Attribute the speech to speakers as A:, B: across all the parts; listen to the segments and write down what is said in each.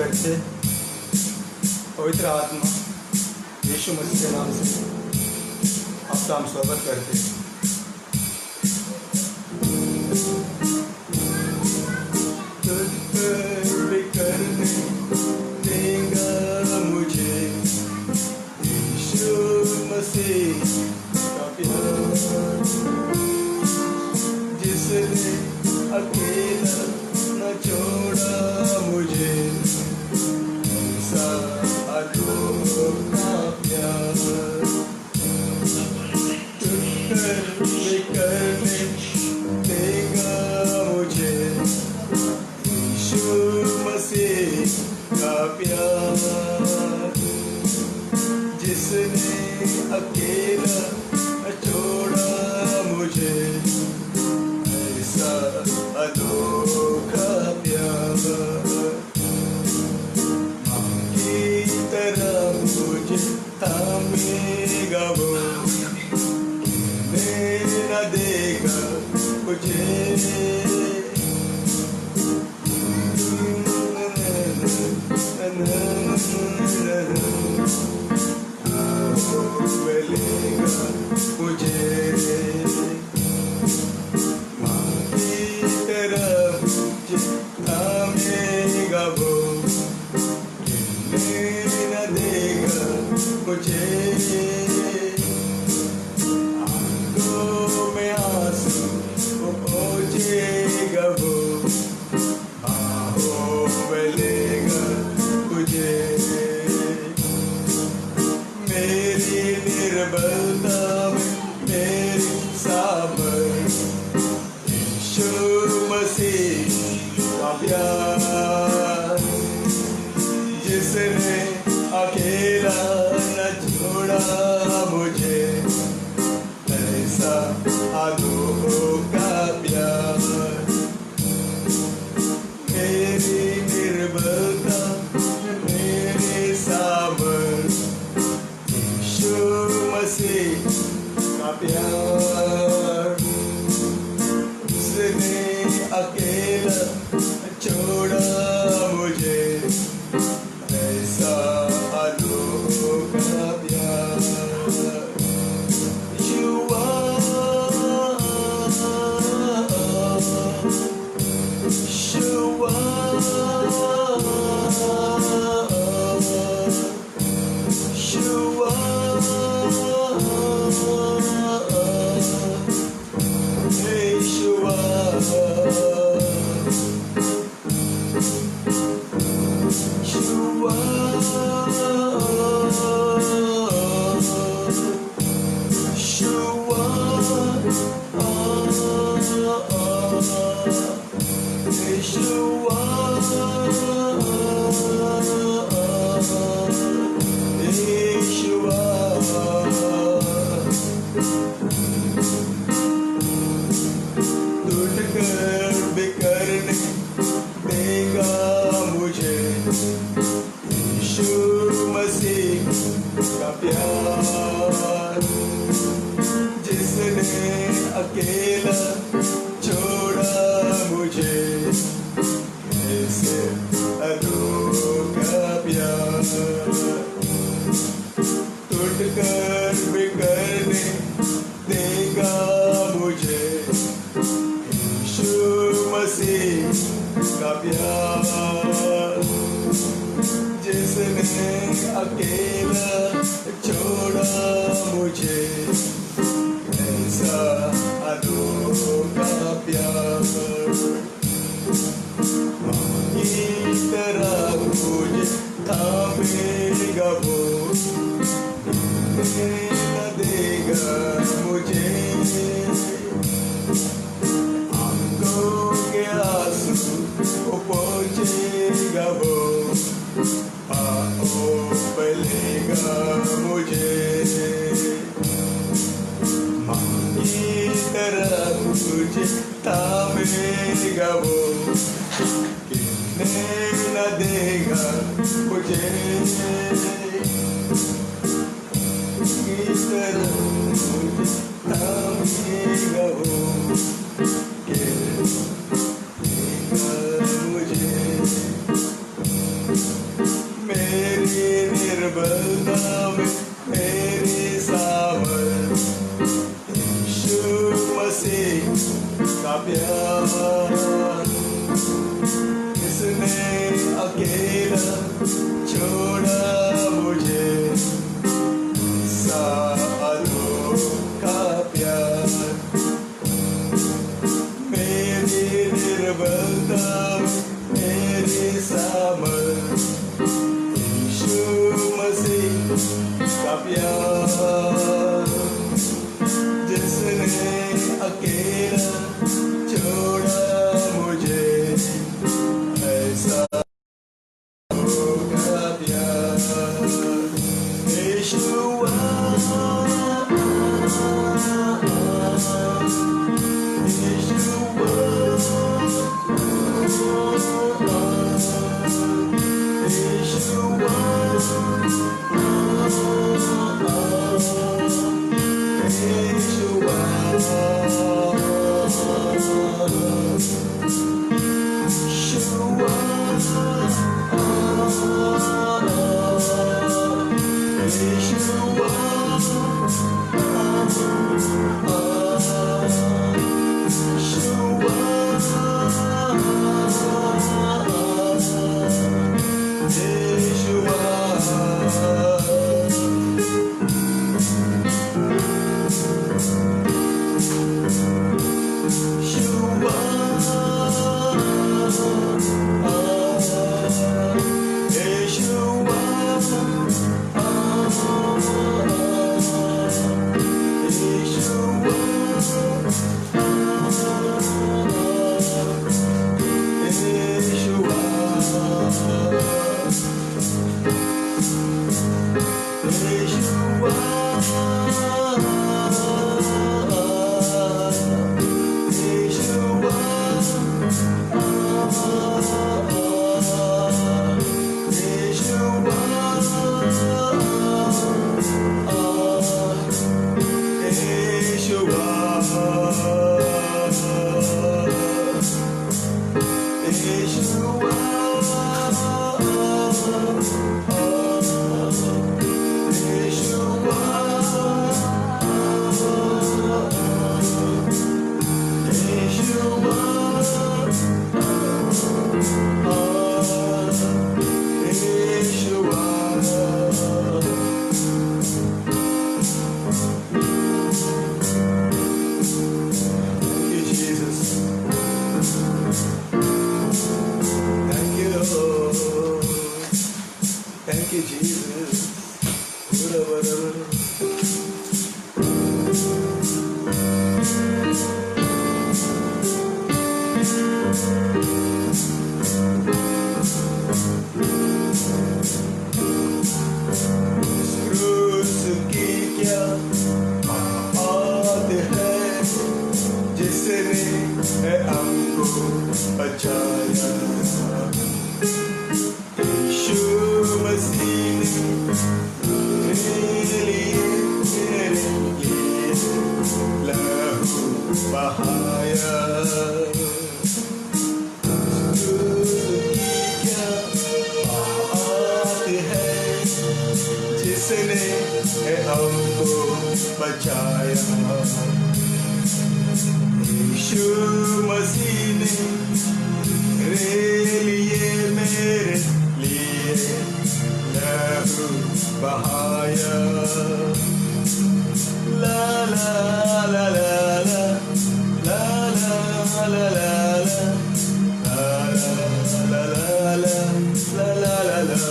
A: करते पवित्र आत्मा यीशु मसीह के नाम से आपका हम स्वागत करते हैं। करने देगा मुझे यीशु मसीह का प्यार, जिसने अकेला न छोड़ा मुझे, ऐसा अनोखा प्यार। करने देगा मुझे यीशु मसीह का प्यार, जिसने अकेला छोड़ा मुझे, ऐसा अनोखा प्यार। माँ की तरह मुझे थामेगा वो, न देगा मुझे मिलेगा मुझे। माँ की तरफ थामेगा वो, न देगा मुझे। आंखों में आंसू पोंछेगा वो, बाहों में लेगा मुझे। मेरी निर्बलता में मेरी सामर्थ, यीशु मसीह का प्यार, जिसने अकेला न छोड़ा मुझे, ऐसा अनोखा प्यार। मेरी निर्बलता मेरी सामर्थ, यीशु मसीह का प्यार, उसने अकेला छोड़ा मुझे, ऐसा अनोखा प्यार। बिखरने देगा मुझे यीशु मसीह का प्यार, जिसने अकेला छोड़ा मुझे, ऐसे अनोखा प्यार। टूटकर बिखरने देगा मुझे यीशु मसीह का प्यार, जिसने अकेला छोड़ा मुझे, ऐसा अनोखा प्यार। माँ की तरह मुझे थामेगा वो, न देगा मुझे। आंखों के आंसू पोंछेगा वो, बाहों में लेगा मुझे। माँ की तरह मुझे थामेगा वो, न देगा मुझे। इस तरह मुझे थामेगा वो, देगा मुझे। निर्बलता में मेरी सामर्थ, यीशु मसीह का प्यार, किसने अकेला छोड़ा मुझे, सालों का प्यार। मेरी निर्बलता मेरी सामर्थ, यीशु मसीह का प्यार, जिसने अकेला छोड़ा मुझे, ऐसा होगा प्यार। यीशुआ Thank you, Jesus. क्रूस की क्या बात है, जिसने है हमको बचाया, यीशु मसीह ने मेरे लिए लहू बहाया। क्रूस की क्या बात है, जिसने है हमको बचाया, यीशु मसीह ने मेरे लिए लहू बहाया। ला ला ला ला ला ला ला ला ला ला ला ला ला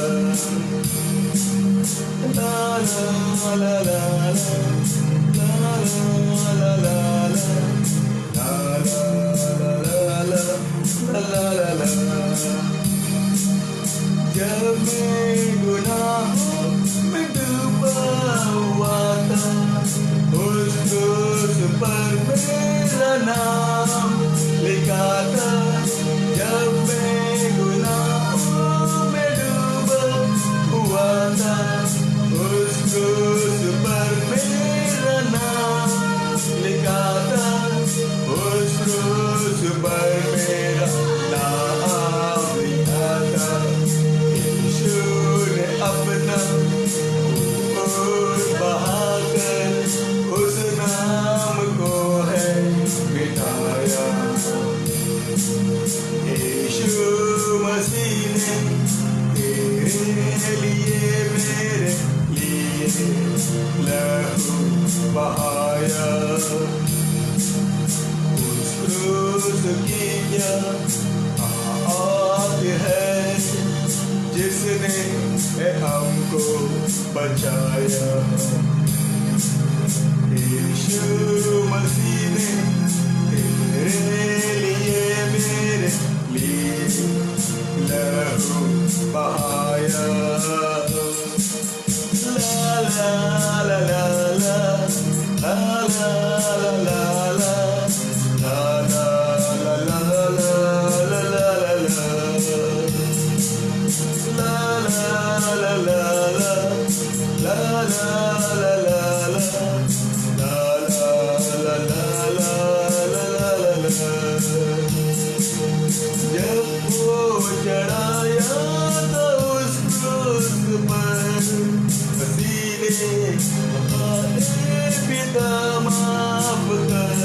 A: जब मैं गुनाहों में डूबा हुआ था, उस क्रूस पर मेरा नाम लिखा था। जब मैं गुनाहों में डूबा हुआ था, उस क्रूस पर मेरा नाम लिखा था। उस क्रूस पर मेरा नाम लिखा था। यीशु ने अपना बहाया। उस क्रूस की क्या आग है जिसने हमको बचाया। यीशु मसीह ने तेरे लिए मेरे लिए लहू बहाया। ला ला ला ला ला ला ला ला ला ला ला ला ला ला ला जब वो चढ़ाया तो उस क्रूस पर मसीह ने पिता माफ कर।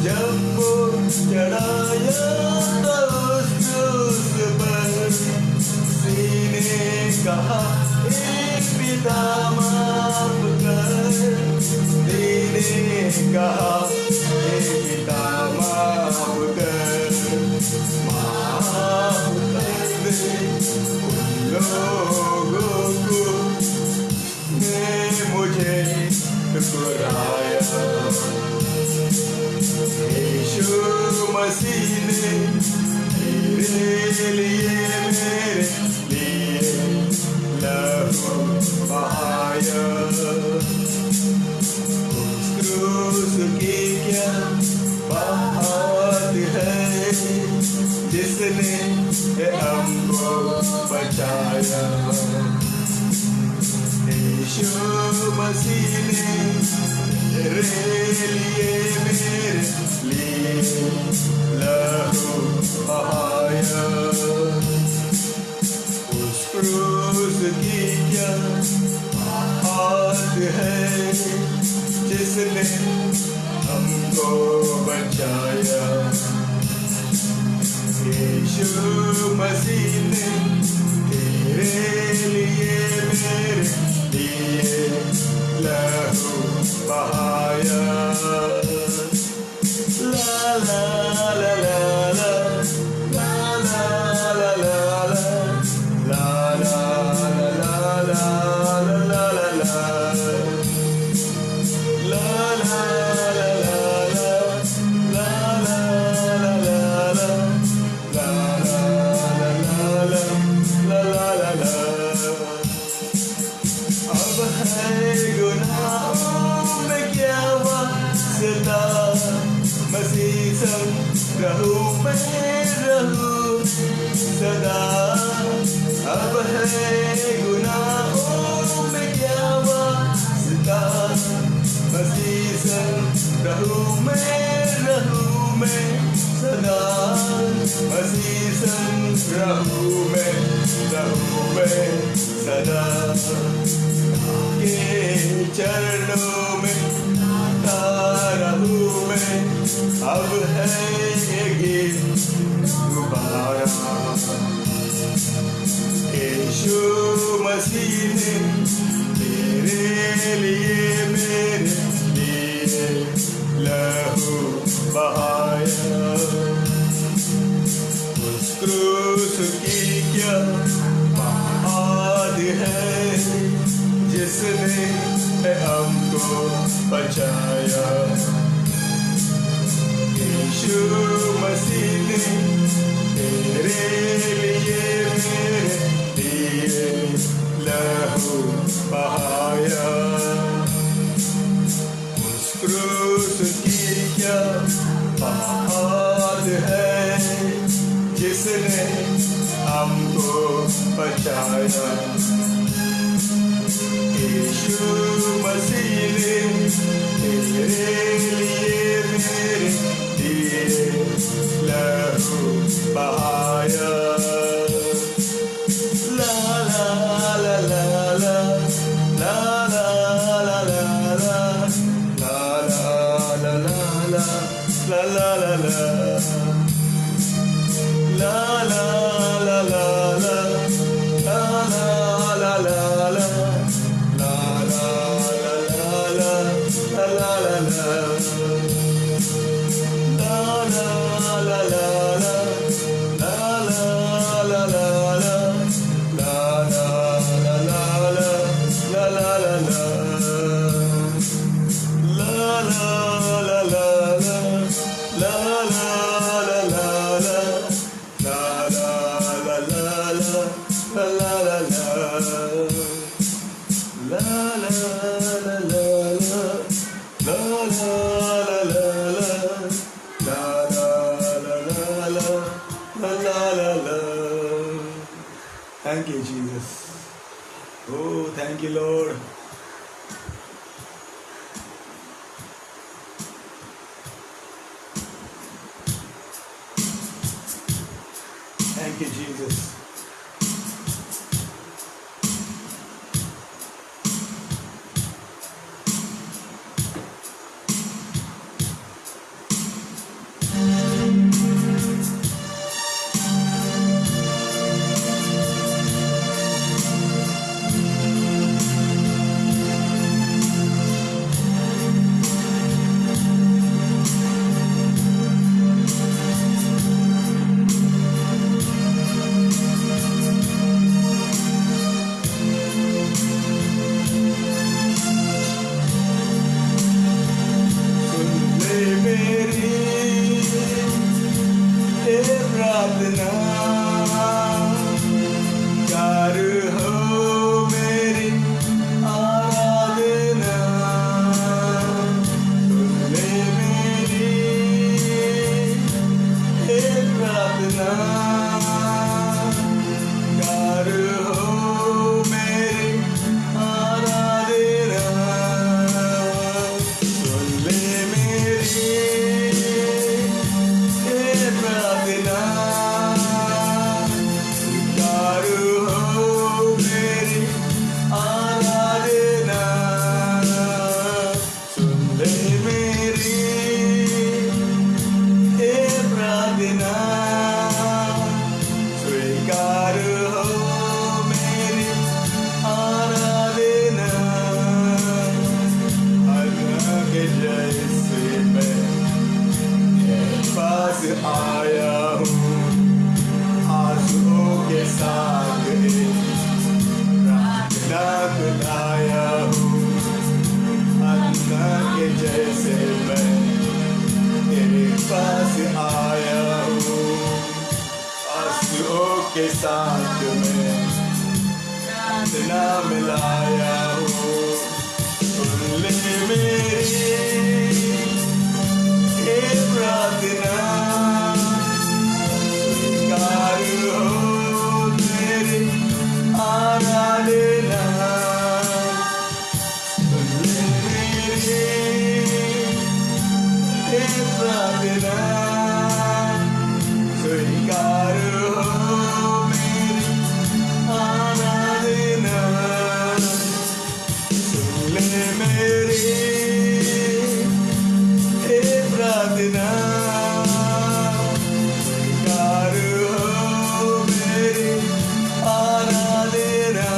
A: जब वो चढ़ाया तो उस क्रूस पर मसीह ने कहा पिता माफ कर। ने कहा पिता माफ कर। माफ कर दे उन लोगों को ने मुझे ठुकराया। यीशु मसीह ने मेरे लिए मेरे लिए लहू बहाया। उस क्रूस की क्या बात है जिसने हमको बचाया। यीशु मसीह ने मेरे लिए लहू बहाया। उस क्रूस की क्या बात है जिसने हमको बचाया। यीशु मसीह ने तेरे लिए मेरे लिए लहू बहाया। ला ला ला ला ला ला ला ला ला ला ला ला ला ला मसीह संग रहूं मैं रहूं सदा। अब है गुनाहों में क्या वास्ता। मसीह संग रहूं मैं सदा। मसीह संग रहूं मैं सदा। के चरणों में रहूं मैं। अब है ये दोबारा। यीशु मसीह ने तेरे लिए मेरे लिए लहू बहाया। उस क्रूस की क्या बात है जिसने हमको बचाया। यीशु मसीह ने तेरे लिए मेरे लिए लहू बहाया। उस क्रूस की क्या बात है जिसने हमको बचाया। यीशु मसीह ने तेरे लिए मेरे लिए लहू बहाया। ला ला ला ला ला ला ला ला ला ला ला ला ला ला Thank you, Jesus. Oh, thank you, Lord. Thank you, Jesus. आया हूँ आंसुओं के साथ प्रार्थना बुलाया हूँ अन्ना के जैसे मैं तेरे पास आया हूँ आंसुओं के साथ मैं प्रार्थना मिलाया हूँ सुन ले मेरी प्रार्थना स्वीकार हो तेरी आराधना सुन ले मेरी प्रार्थना स्वीकार हो मेरी आराधना सुन ले मेरी प्रार्थना स्वीकार हो मेरी आराधना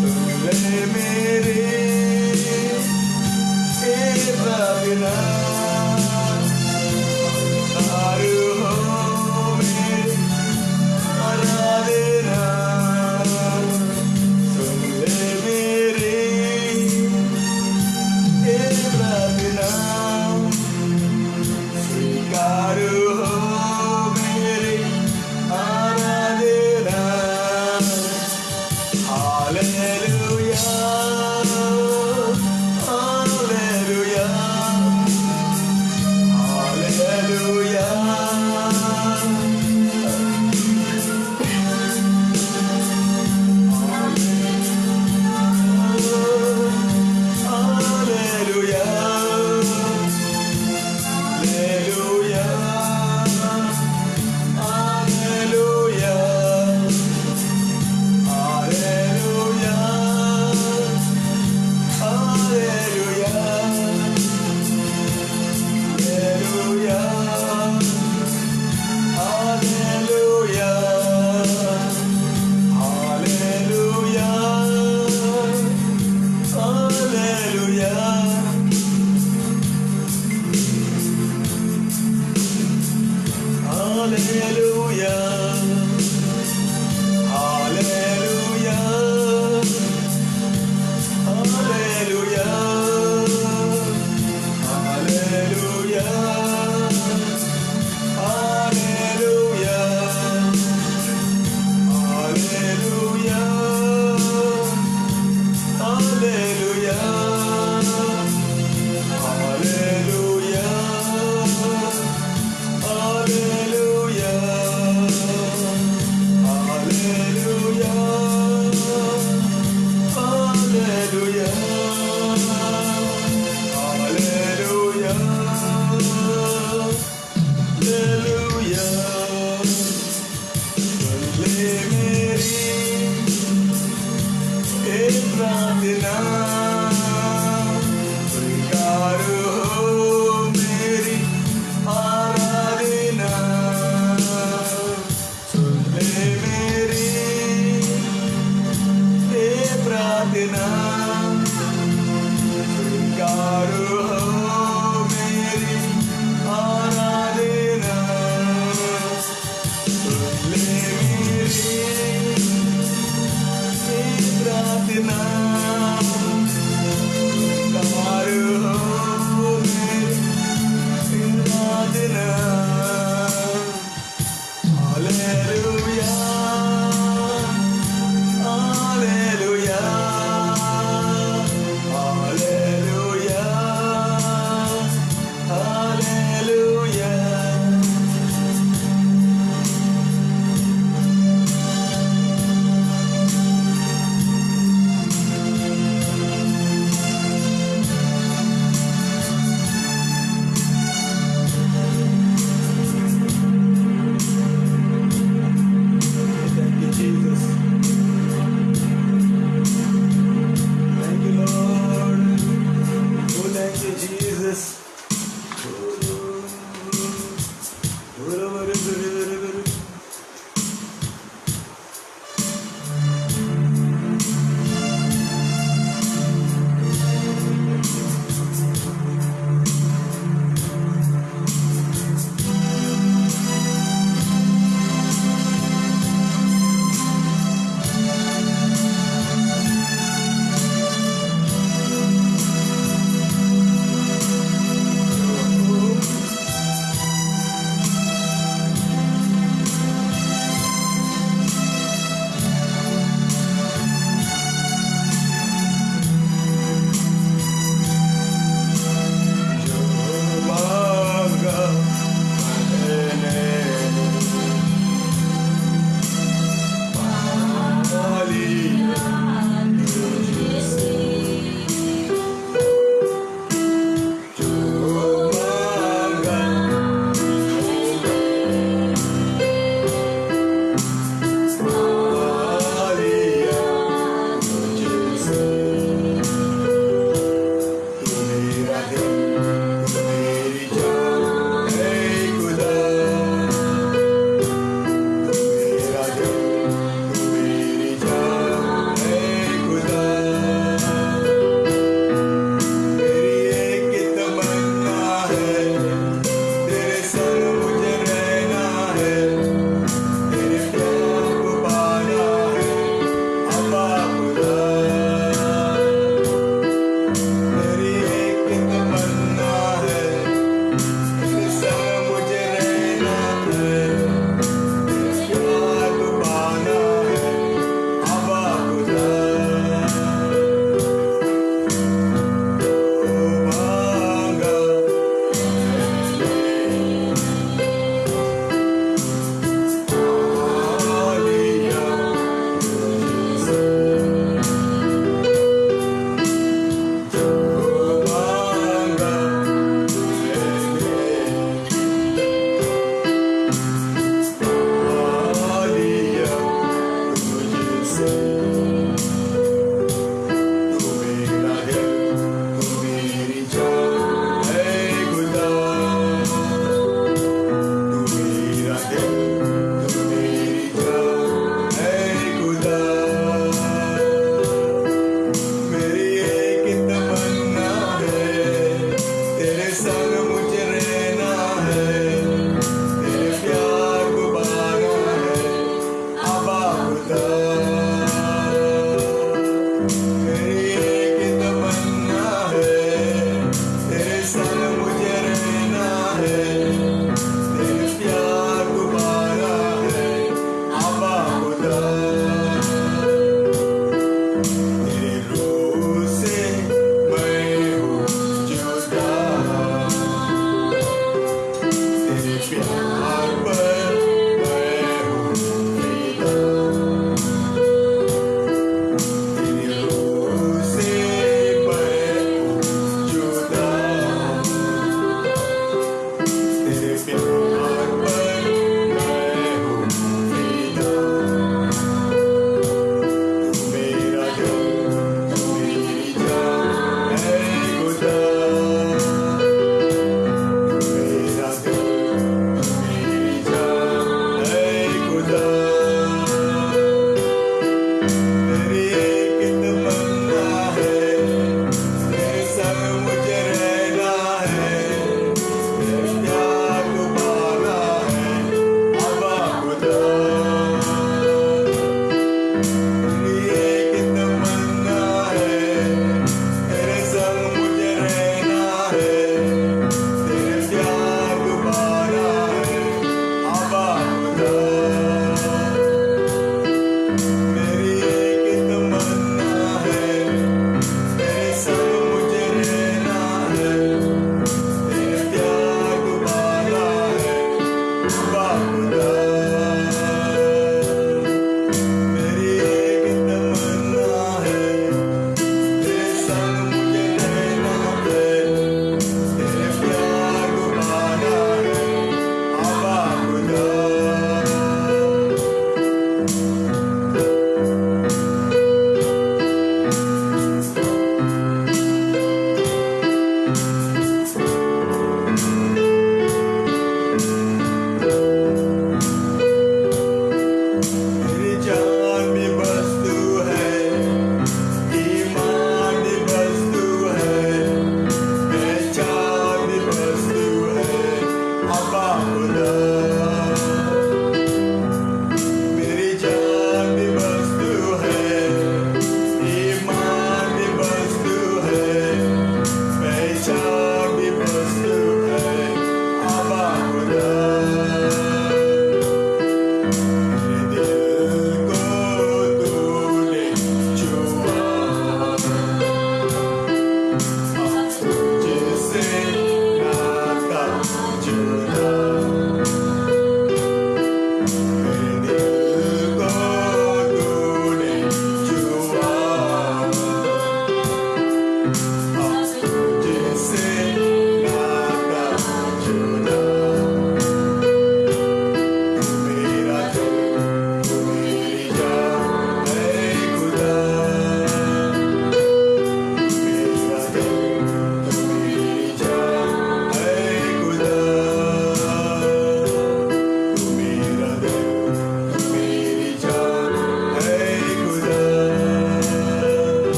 A: सुन ले मेरी प्रार्थना स्वीकार हो मेरी आराधना सुन ले मेरी प्रार्थना स्वीकार हो मेरी आराधना हालेलुया हालेलुया हालेलुया हालेलुया Hallelujah, hallelujah, hallelujah. प्रार्थना स्वीकार हो मेरी आराधना सुन ले मेरी ये प्रार्थना स्वीकार हो मेरी आराधना सुन ले मेरी ये प्रार्थना स्वीकार हो मेरी आराधना Hallelujah, Hallelujah,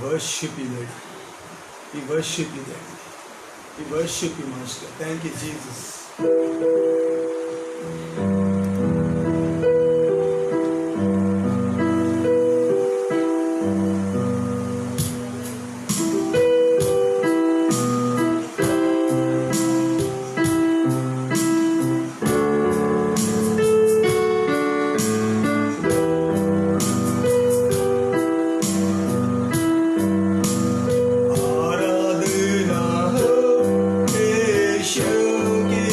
A: worship you, Lord. We worship you, Daddy. We worship you, Master. Thank you, Jesus. आराधना हो यीशु की,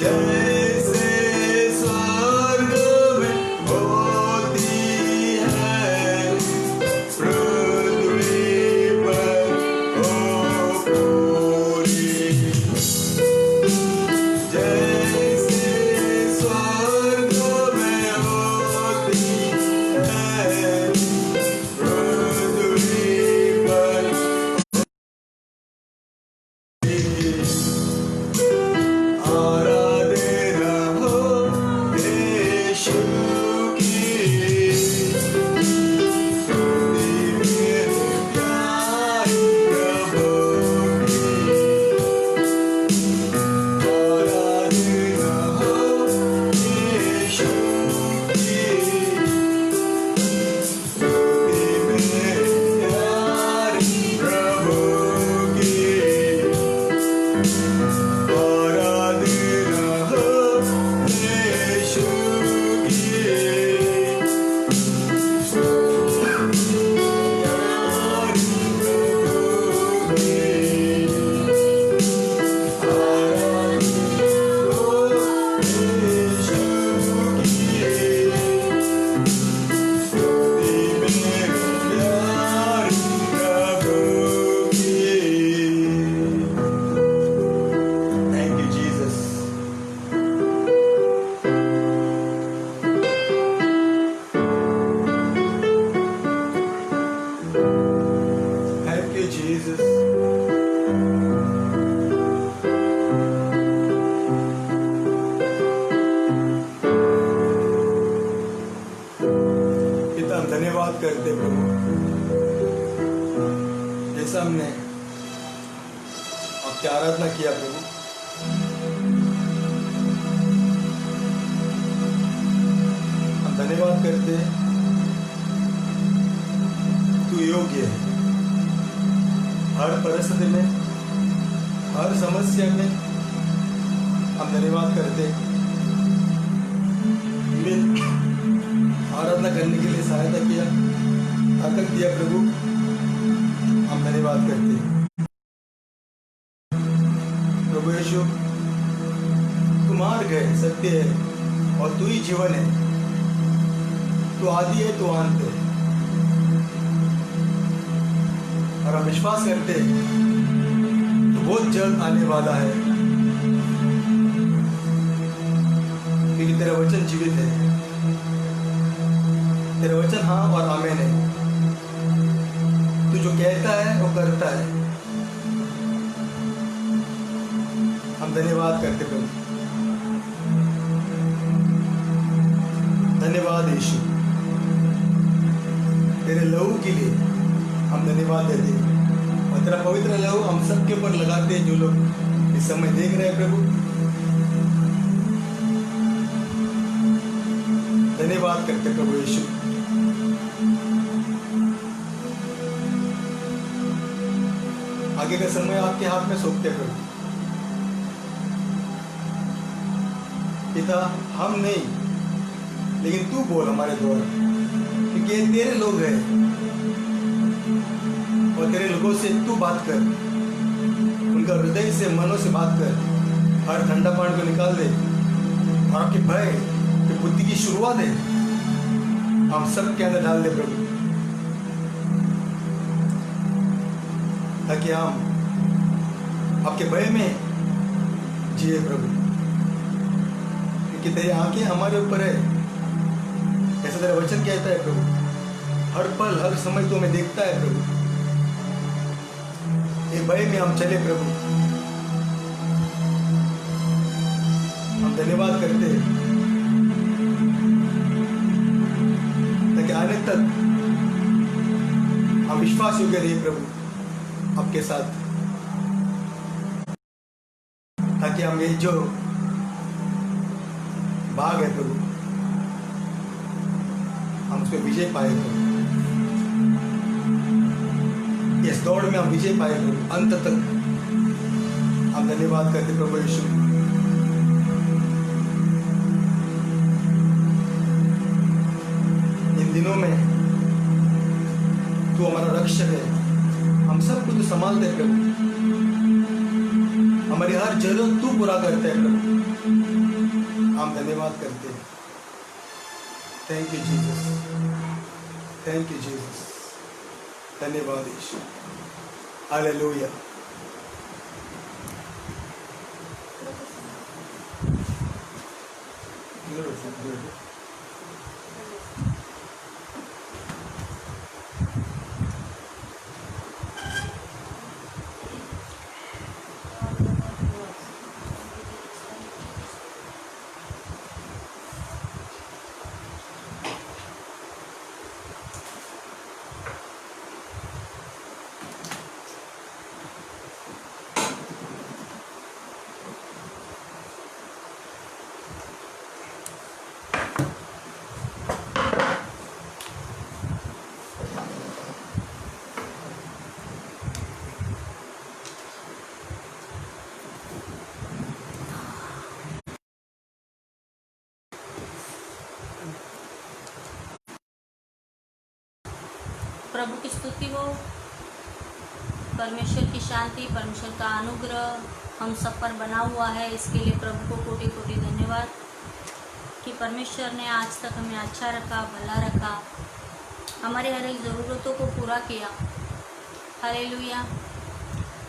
A: जैसे स्वर्ग में होती है पृथ्वी पर हो पूरी, जैसे स्वर्ग में होती है पृथ्वी पर। आराधना हो यीशु की, स्तुति मेरे प्यारे प्रभु की। आराधना हो यीशु की, स्तुति मेरे प्यारे प्रभु की। आराधना हो यीशु की, प्यारे प्रभु की। आराधना हो यीशु की, स्तुति मेरे प्यारे प्रभु की। Thank you, Jesus. Thank you, Jesus. पिता, हम धन्यवाद करते प्रभु, जैसा हमने आपकी आराधना किया प्रभु, हम धन्यवाद करते हैं। तू योग्य है हर परिस्थिति में, हर समस्या में। हम धन्यवाद करते हैं, हमें आराधना करने के लिए सहायता किया, ताकत दिया प्रभु। हम धन्यवाद करते हैं प्रभु यीशु। तू मार्ग है, सत्य है और तू ही जीवन है। तू आदि है, तू अंत है। और हम विश्वास करते हैं तो बहुत जल्द आने वाला है, क्योंकि तेरा वचन जीवित है। तेरा वचन हाँ और आमीन है। तू जो कहता है वो करता है। हम धन्यवाद करते प्रभु। धन्यवाद यीशु, तेरे लहू के लिए हम धन्यवाद देते हैं। और तेरा पवित्र लहू हम सबके ऊपर लगाते हैं, जो लोग इस समय देख रहे हैं प्रभु। धन्यवाद करते प्रभु यीशु। आगे का समय आपके हाथ में सौंपते प्रभु। पिता, हम नहीं लेकिन तू बोल हमारे द्वारा, क्योंकि ये तेरे लोग हैं और तेरे लोगों से तू बात कर। उनका हृदय से, मनों से बात कर। हर ठंडा पानी को निकाल दे और आपके भय की बुद्धि की शुरुआत है हम सब के अंदर डाल दे प्रभु, ताकि हम आपके भय में जिए प्रभु। क्योंकि तेरी आंखें हमारे ऊपर है, ऐसा तेरा वचन कहता है प्रभु। हर पल, हर समय तो हमें देखता है प्रभु। ये भय में हम चले प्रभु। हम धन्यवाद करते हैं, ताकि आने तक हम विश्वास योग्य रहे प्रभु आपके साथ, ताकि हम ये जो भाग है प्रभु, हम उसमें विजय पाए प्रभु। इस दौड़ में हम विजय पाए प्रभु अंत तक। हम धन्यवाद करते प्रभु यीशु। इन दिनों में तू हमारा रक्षक है, हम सब कुछ संभालते प्रभु। जरूरत तू पूरा करते है प्रभु। हम धन्यवाद करते हैं। Thank you Jesus, thank you Jesus, धन्यवाद यीशु, हालेलुया।
B: प्रभु की स्तुति हो। परमेश्वर की शांति, परमेश्वर का अनुग्रह हम सब पर बना हुआ है। इसके लिए प्रभु को कोटि कोटि धन्यवाद कि परमेश्वर ने आज तक हमें अच्छा रखा, भला रखा, हमारे हर एक ज़रूरतों को पूरा किया। हालेलुया।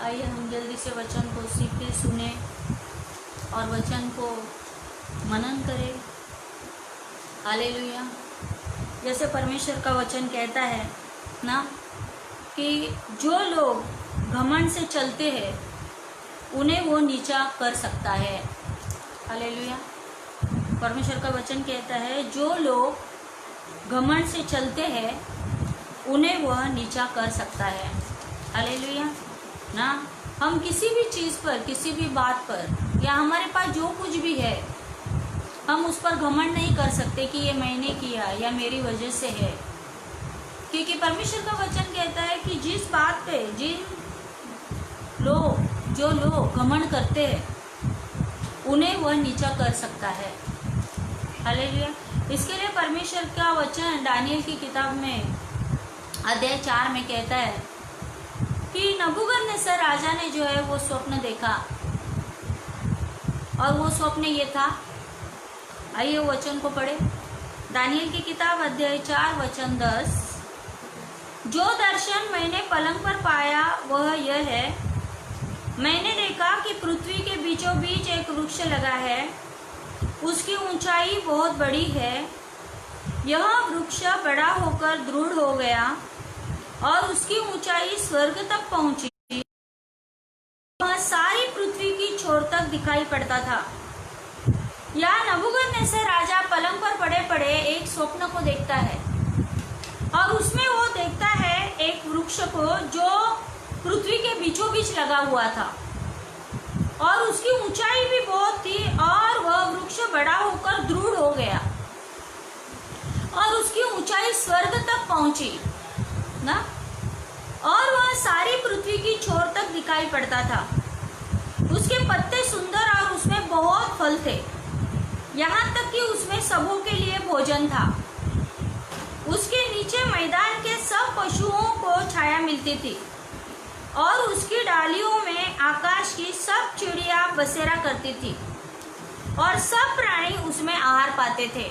B: आइए हम जल्दी से वचन को सीखें, सुने और वचन को मनन करें। हालेलुया। जैसे परमेश्वर का वचन कहता है ना कि जो लोग घमंड से चलते हैं उन्हें वो नीचा कर सकता है। हालेलुया। परमेश्वर का वचन कहता है जो लोग घमंड से चलते हैं उन्हें वह नीचा कर सकता है। हालेलुया ना। हम किसी भी चीज़ पर, किसी भी बात पर, या हमारे पास जो कुछ भी है, हम उस पर घमंड नहीं कर सकते कि ये मैंने किया या मेरी वजह से है, क्योंकि परमेश्वर का वचन कहता है कि जिस बात पे जो लोग घमंड करते हैं उन्हें वह नीचा कर सकता है। हालेलुया। इसके लिए परमेश्वर का वचन दानियल की किताब में अध्याय 4 में कहता है कि नबूकदनेस्सर राजा ने जो है वो स्वप्न देखा, और वो स्वप्न ये था। आइए वचन को पढ़े। दानियल की किताब अध्याय 4 वचन 10। जो दर्शन मैंने पलंग पर पाया वह यह है, मैंने देखा कि पृथ्वी के बीचों बीच एक वृक्ष लगा है, उसकी ऊंचाई बहुत बड़ी है। यह वृक्ष बड़ा होकर दृढ़ हो गया और उसकी ऊंचाई स्वर्ग तक पहुंची। वह सारी पृथ्वी की छोर तक दिखाई पड़ता था। या नबूकदनेस्सर राजा पलंग पर पड़े पड़े एक स्वप्न को देखता है, और उसमें वो देखता है एक वृक्ष को जो पृथ्वी के बीचों बीच लगा हुआ था, और उसकी ऊंचाई भी बहुत थी, और वह वृक्ष बड़ा होकर दृढ़ हो गया और उसकी ऊंचाई स्वर्ग तक पहुंची ना, और वह सारी पृथ्वी की छोर तक दिखाई पड़ता था। उसके पत्ते सुंदर और उसमें बहुत फल थे, यहाँ तक कि उसमें सबों के लिए भोजन था। उसके नीचे मैदान के सब पशुओं को छाया मिलती थी, और उसकी डालियों में आकाश की सब चिड़िया बसेरा करती थी, और सब प्राणी उसमें आहार पाते थे।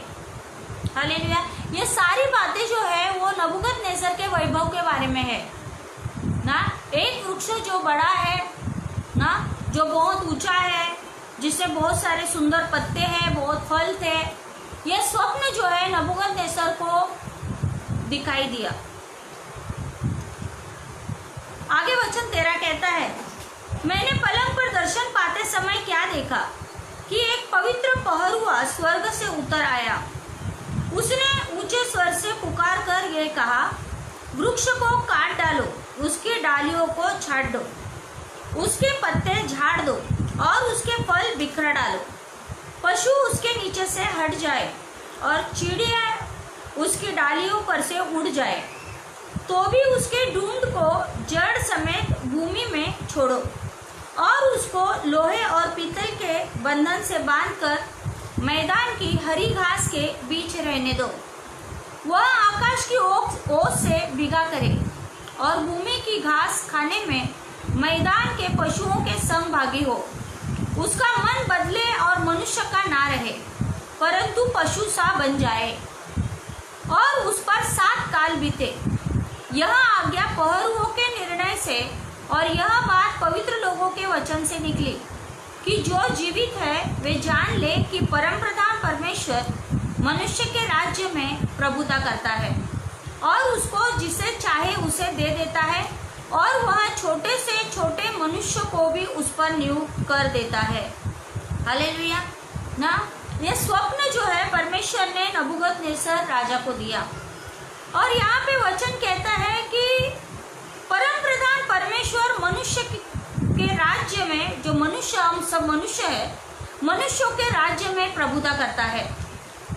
B: हालेलुया। ये सारी बातें जो है वो नबूकदनेस्सर के वैभव के बारे में है ना। एक वृक्ष जो बड़ा है ना, जो बहुत ऊंचा है, जिसमें बहुत सारे सुंदर पत्ते हैं, बहुत फल थे। यह स्वप्न जो है नबूकदनेस्सर को दिखाई दिया। आगे वचन 13 कहता है, मैंने पलंग पर दर्शन पाते समय क्या देखा कि एक पवित्र पहरुआ स्वर्ग से उतर आया। उसने ऊंचे स्वर से पुकार कर ये कहा, वृक्ष को काट डालो, उसकी डालियों को छाट दो, उसके पत्ते झाड़ दो और उसके फल बिखरा डालो। पशु उसके नीचे से हट जाए और चिड़िया उसकी डालियों पर से उड़ जाए, तो भी उसके ढूंढ को जड़ समेत भूमि में छोड़ो, और उसको लोहे और पीतल के बंधन से बांधकर मैदान की हरी घास के बीच रहने दो। वह आकाश की ओस से भीगा करे और भूमि की घास खाने में मैदान के पशुओं के संग भागी हो। उसका मन बदले और मनुष्य का ना रहे, परंतु पशु सा बन जाए और उस पर 7 काल बीते। यह आज्ञा पहरुओं के निर्णय से और यह बात पवित्र लोगों के वचन से निकली कि जो जीवित है वे जान ले कि परम प्रधान परमेश्वर मनुष्य के राज्य में प्रभुता करता है और उसको जिसे चाहे उसे दे देता है, और वह छोटे से छोटे मनुष्य को भी उस पर नियुक्त कर देता है। हालेलुया ना। यह स्वप्न जो है परमेश्वर ने नबूकदनेस्सर राजा को दिया, और यहाँ पे वचन कहता है कि परम प्रधान परमेश्वर मनुष्य के राज्य में, जो मनुष्य, हम सब मनुष्य है, मनुष्यों के राज्य में प्रभुता करता है।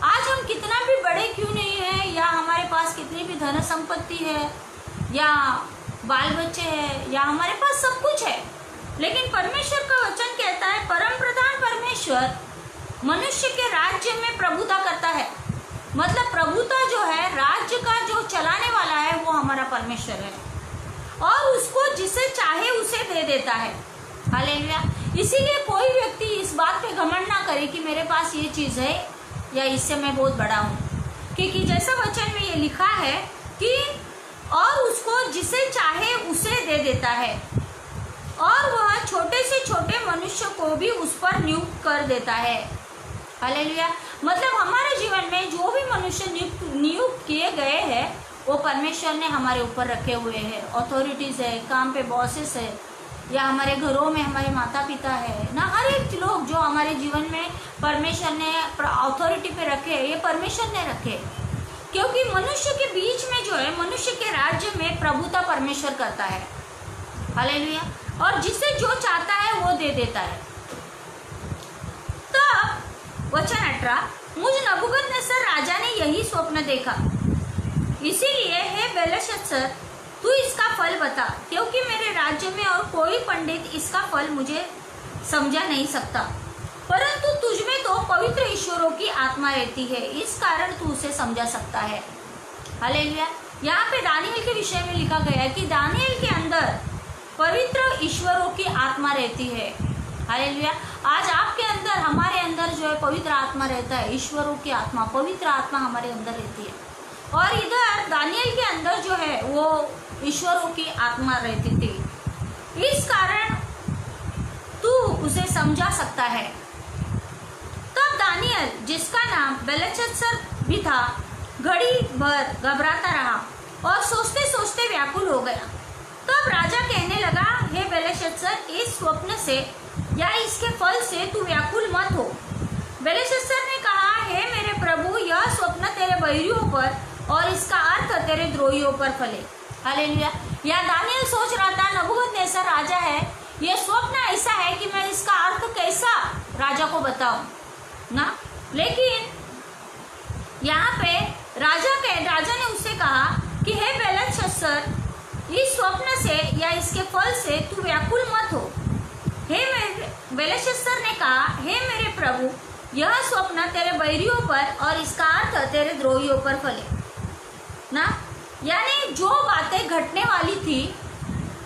B: आज हम कितना भी बड़े क्यों नहीं है, या हमारे पास कितनी भी धन संपत्ति है, या बाल बच्चे हैं, या हमारे पास सब कुछ है, लेकिन परमेश्वर का वचन कहता है परम प्रधान परमेश्वर मनुष्य के राज्य में प्रभुता करता है। मतलब प्रभुता जो है, राज्य का जो चलाने वाला है वो हमारा परमेश्वर है, और उसको जिसे चाहे उसे दे देता है। हालेलुया। इसीलिए कोई व्यक्ति इस बात पे घमंड ना करे कि मेरे पास ये चीज़ है या इससे मैं बहुत बड़ा हूँ, क्योंकि जैसा वचन में ये लिखा है कि और उसको जिसे चाहे उसे दे देता है, और वह छोटे से छोटे मनुष्य को भी उस पर नियुक्त कर देता है। हालेलुया। मतलब हमारे जीवन में जो भी मनुष्य नियुक्त किए गए हैं वो परमेश्वर ने हमारे ऊपर रखे हुए हैं। अथॉरिटीज़ है, काम पे बॉसेस है, या हमारे घरों में हमारे माता पिता है ना, हर एक लोग जो हमारे जीवन में परमेश्वर ने अथॉरिटी पे रखे, ये परमेश्वर ने रखे, क्योंकि मनुष्य के बीच में जो है, मनुष्य के राज्य में प्रभुता परमेश्वर करता है। हालेलुया। और जिसे जो चाहता है वो दे देता है। तब वचन 18, मुझ नबूकदनेस्सर राजा ने यही स्वप्न देखा, इसीलिए हे बेलशस्सर तू इसका फल बता, क्योंकि मेरे राज्य में और कोई पंडित इसका फल मुझे समझा नहीं सकता, परंतु तुझमें तो पवित्र ईश्वरों की आत्मा रहती है, इस कारण तू उसे समझा सकता है। हालेलुया। यहाँ पे दानिएल के विषय में लिखा गया है कि दानिएल के अंदर पवित्र ईश्वरों की आत्मा रहती है। हालेलुया। आज आपके अंदर, हमारे अंदर जो है पवित्र आत्मा रहता है, ईश्वरों की आत्मा, पवित्र आत्मा हमारे अंदर रहती है, और इधर दानिएल के अंदर जो है वो ईश्वरों की आत्मा रहती थी, इस कारण तू उसे समझा सकता है। तब दानिएल, जिसका नाम बेलशस्सर भी था, घड़ी भर घबराता रहा और सोचते सोचते व्याकुल हो गया। तब राजा कहने लगा, हे बेलशस्सर, इस स्वप्न से या इसके फल से तू व्याकुल मत हो। बेलशस्सर ने कहा, हे मेरे प्रभु, यह स्वप्न तेरे बैरियों पर और इसका अर्थ तेरे द्रोहियों पर फले। हालेलुया। या दानिएल सोच रहा था, नबूकदनेस्सर राजा है, ये स्वप्न ऐसा है कि मैं इसका अर्थ कैसा राजा को बताऊं ना, लेकिन यहाँ पे राजा ने उससे कहा कि हे बेलशस्सर, इस स्वप्न से या इसके फल से तू व्याकुल मत हो। बेलशस्सर ने कहा, हे मेरे प्रभु, यह स्वप्न तेरे बैरियों पर और इसका अर्थ तेरे द्रोहियों पर फले ना। यानी जो बातें घटने वाली थी,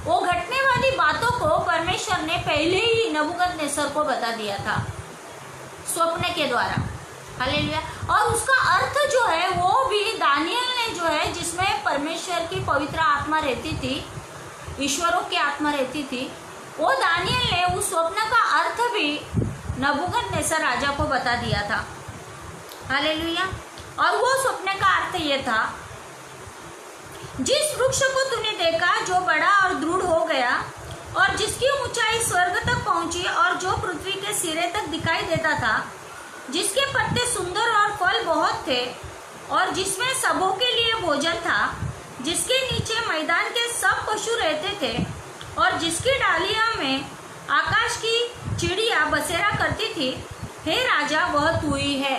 B: वो घटने वाली बातों को परमेश्वर ने पहले ही नबूकदनेस्सर को बता दिया था स्वप्न के द्वारा। हालेलुया। और उसका अर्थ जो है वो भी दानिएल ने जो है, जिसमें परमेश्वर की पवित्र आत्मा रहती थी, ईश्वरों की आत्मा रहती थी, वो दानिएल ने उस स्वप्न का अर्थ भी नबूकदनेस्सर राजा को बता दिया था। हालेलुया। और वो स्वप्न का अर्थ ये था, जिस वृक्ष को तूने देखा जो बड़ा और दृढ़ हो गया और जिसकी ऊंचाई स्वर्ग तक पहुंची और जो पृथ्वी के सिरे तक दिखाई देता था, जिसके पत्ते सुंदर और फल बहुत थे और जिसमें सबों के लिए भोजन था, जिसके नीचे मैदान के सब पशु रहते थे और जिसकी डालियों में आकाश की चिड़िया बसेरा करती थी, हे राजा, वह तू ही है।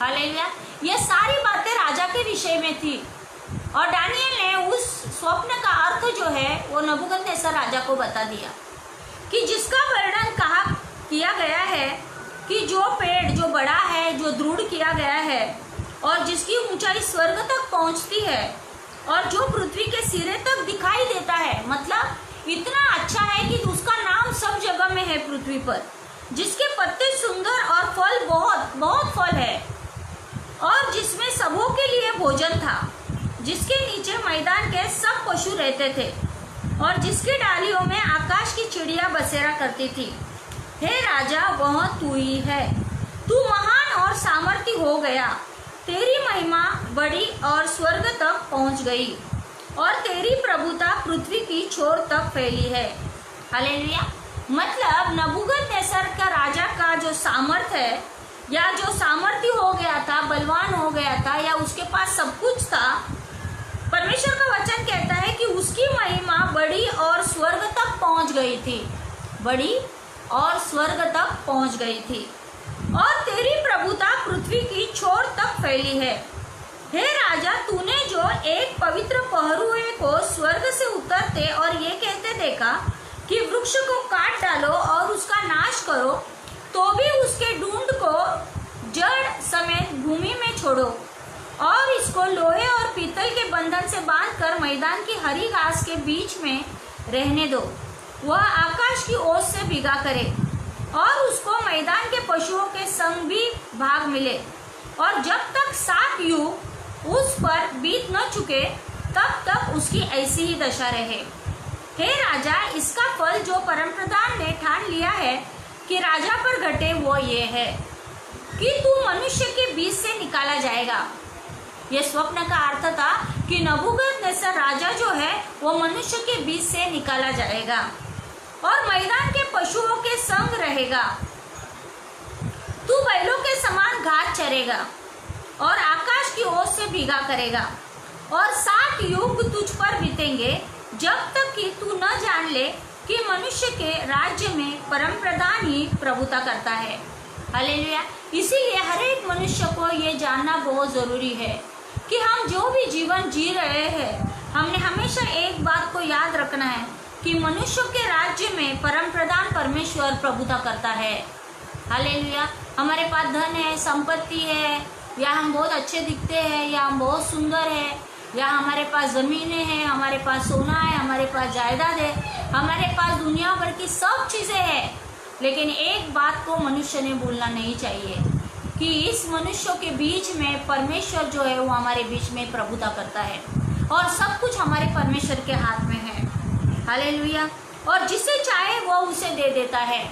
B: हालेलुया। ये सारी बातें राजा के विषय में थी, और दानिएल ने उस स्वप्न का अर्थ जो है वो नबूकदनेस्सर राजा को बता दिया कि जिसका वर्णन कहा किया गया है कि जो पेड़ जो बड़ा है, जो दृढ़ किया गया है और जिसकी ऊंचाई स्वर्ग तक पहुंचती है और जो पृथ्वी के सिरे तक दिखाई देता है, मतलब इतना अच्छा है कि उसका नाम सब जगह में है पृथ्वी पर, जिसके पत्ते सुंदर और फल बहुत बहुत फल है, और जिसमें सबों के लिए भोजन था, जिसके नीचे मैदान के सब पशु रहते थे, और जिसकी डालियों में आकाश की चिड़िया बसेरा करती थी। हे राजा, वह तू ही है। तू महान और सामर्थी हो गया। तेरी महिमा बड़ी और स्वर्ग तक पहुंच गई, और तेरी प्रभुता पृथ्वी की छोर तक फैली है। हालेलुया। मतलब नबूकदनेस्सर का राजा का जो सामर्थ है, या जो सामर्थी हो गया था, बलवान हो गया था, या उसके पास सब कुछ था, परमेश्वर का वचन कहता है कि उसकी महिमा बड़ी और स्वर्ग तक पहुंच गई थी, बड़ी और स्वर्ग तक पहुंच गई थी, और तेरी प्रभुता पृथ्वी की छोर तक फैली है। हे राजा, तूने जो एक पवित्र पहरुए को स्वर्ग से उतरते और ये कहते देखा कि वृक्ष को काट डालो और उसका नाश करो, तो भी उसके ढूंढ को जड़ समेत भूमि में छोड़ो, और इसको लोहे और पीतल के बंधन से बांधकर मैदान की हरी घास के बीच में रहने दो। वह आकाश की ओस से भीगा करे, और उसको मैदान के पशुओं के संग भी भाग मिले, और जब तक 7 युग उस पर बीत न चुके, तब तक उसकी ऐसी ही दशा रहे। हे राजा, इसका फल जो परमप्रधान ने ठान लिया है कि राजा पर घटे, वो ये है कि तू मनुष्य के बीच से निकाला जाएगा। ये स्वप्न का अर्थ था कि नबूकदनेस्सर राजा जो है वो मनुष्य के बीच से निकाला जाएगा, और मैदान के पशुओं के संग रहेगा। तू बैलों के समान घास चरेगा, और आकाश की ओस से भीगा करेगा, और 7 युग तुझ पर बीतेंगे, जब तक कि तू न जान ले कि मनुष्य के राज्य में परमप्रधान ही प्रभुता करता है। हालेलुया। इसीलिए हर एक मनुष्य को ये जानना बहुत जरूरी है कि हम जो भी जीवन जी रहे हैं, हमने हमेशा एक बात को याद रखना है कि मनुष्यों के राज्य में परमप्रधान परमेश्वर प्रभुता करता है। हालेलुया। हमारे पास धन है, संपत्ति है, या हम बहुत अच्छे दिखते हैं, या हम बहुत सुंदर है, या हमारे पास ज़मीनें हैं, हमारे पास सोना है, हमारे पास जायदाद है, हमारे पास दुनिया भर की सब चीज़ें हैं, लेकिन एक बात को मनुष्य ने भूलना नहीं चाहिए कि इस मनुष्यों के बीच में परमेश्वर जो है वो हमारे बीच में प्रभुता करता है, और सब कुछ हमारे परमेश्वर के हाथ में है। हालेलुया। और जिसे चाहे वो उसे दे देता है।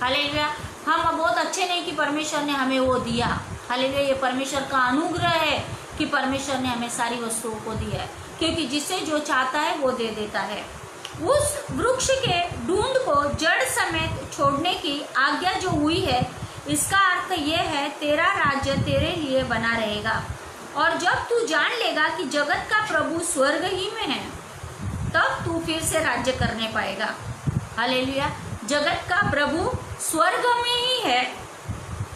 B: हालेलुया। हम बहुत अच्छे नहीं कि परमेश्वर ने हमें वो दिया। हालेलुया। ये परमेश्वर का अनुग्रह है कि परमेश्वर ने हमें सारी वस्तुओं को दिया है, क्योंकि जिसे जो चाहता है वो दे देता है। उस वृक्ष के ढूंढ को जड़ समेत छोड़ने की आज्ञा जो हुई है, इसका अर्थ ये है तेरा राज्य तेरे लिए बना रहेगा, और जब तू जान लेगा कि जगत का प्रभु स्वर्ग ही में है, तब तू फिर से राज्य करने पाएगा। हालेलुया। जगत का प्रभु स्वर्ग में ही है।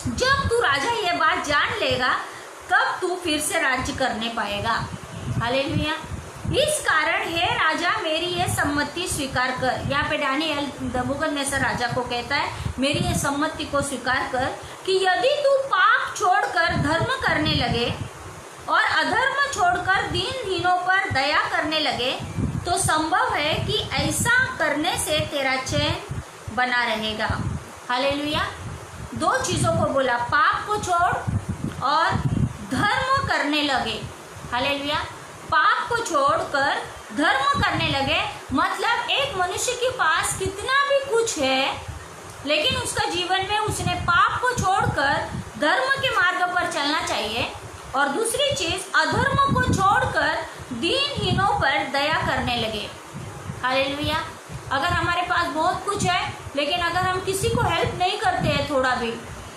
B: जब तू राजा ये बात जान लेगा, तब तू फिर से राज्य करने पाएगा। हालेलुया। इस कारण हे राजा, मेरी ये सम्मति स्वीकार कर। यहाँ पे दानिएल नबूकदनेस्सर राजा को कहता है, मेरी ये सम्मति को स्वीकार कर कि यदि तू पाप छोड़कर धर्म करने लगे और अधर्म छोड़कर दीनहीनों पर दया करने लगे, तो संभव है कि ऐसा करने से तेरा चैन बना रहेगा। हालेलुया। 2 चीज़ों को बोला, पाप को छोड़ और धर्म करने लगे। हालेलुया। पाप को छोड़कर धर्म करने लगे, मतलब एक मनुष्य के पास कितना भी कुछ है, लेकिन उसका जीवन में उसने पाप को छोड़कर धर्म के मार्ग पर चलना चाहिए। और दूसरी चीज, अधर्म को छोड़कर दीनहीनों पर दया करने लगे। हालेलुया। अगर हमारे पास बहुत कुछ है, लेकिन अगर हम किसी को हेल्प नहीं करते हैं थोड़ा भी,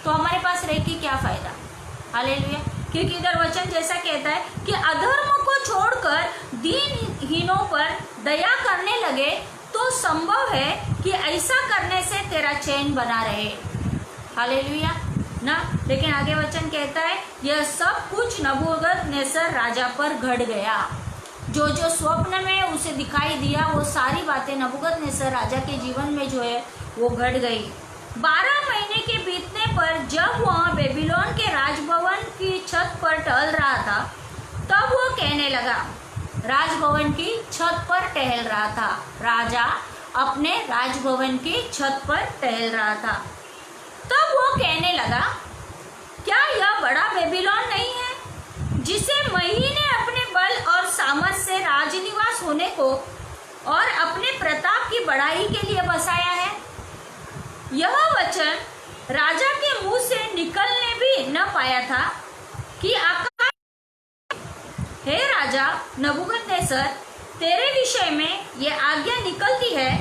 B: तो हमारे पास रह के क्या फायदा। हालेलुया। क्योंकि इधर वचन जैसा कहता है कि अधर्म को छोड़कर दीनहीनों पर दया करने लगे, तो संभव है कि ऐसा करने से तेरा चैन बना रहे। हालेलुया ना। लेकिन आगे वचन कहता है, यह सब कुछ नबूकदनेस्सर राजा पर घट गया। जो जो स्वप्न में उसे दिखाई दिया, वो सारी बातें नबूकदनेस्सर राजा के जीवन में जो है वो घट गई। 12 महीने के बीतने पर जब वह बेबीलोन के राजभवन की छत पर टहल रहा था, तब वो कहने लगा, राजभवन की छत पर टहल रहा था। राजा अपने राजभवन की छत पर टहल रहा था। तब वो कहने लगा, क्या यह बड़ा बेबीलोन नहीं है जिसे मही ने अपने बल और सामर्थ से राजनिवास होने को और अपने प्रताप की बढ़ाई के लिए बसाया है? यह वचन राजा के मुंह से निकलने भी न पाया था कि आकाश, हे राजा नबूकदनेस्सर, तेरे विषय में ये आज्ञा निकलती है,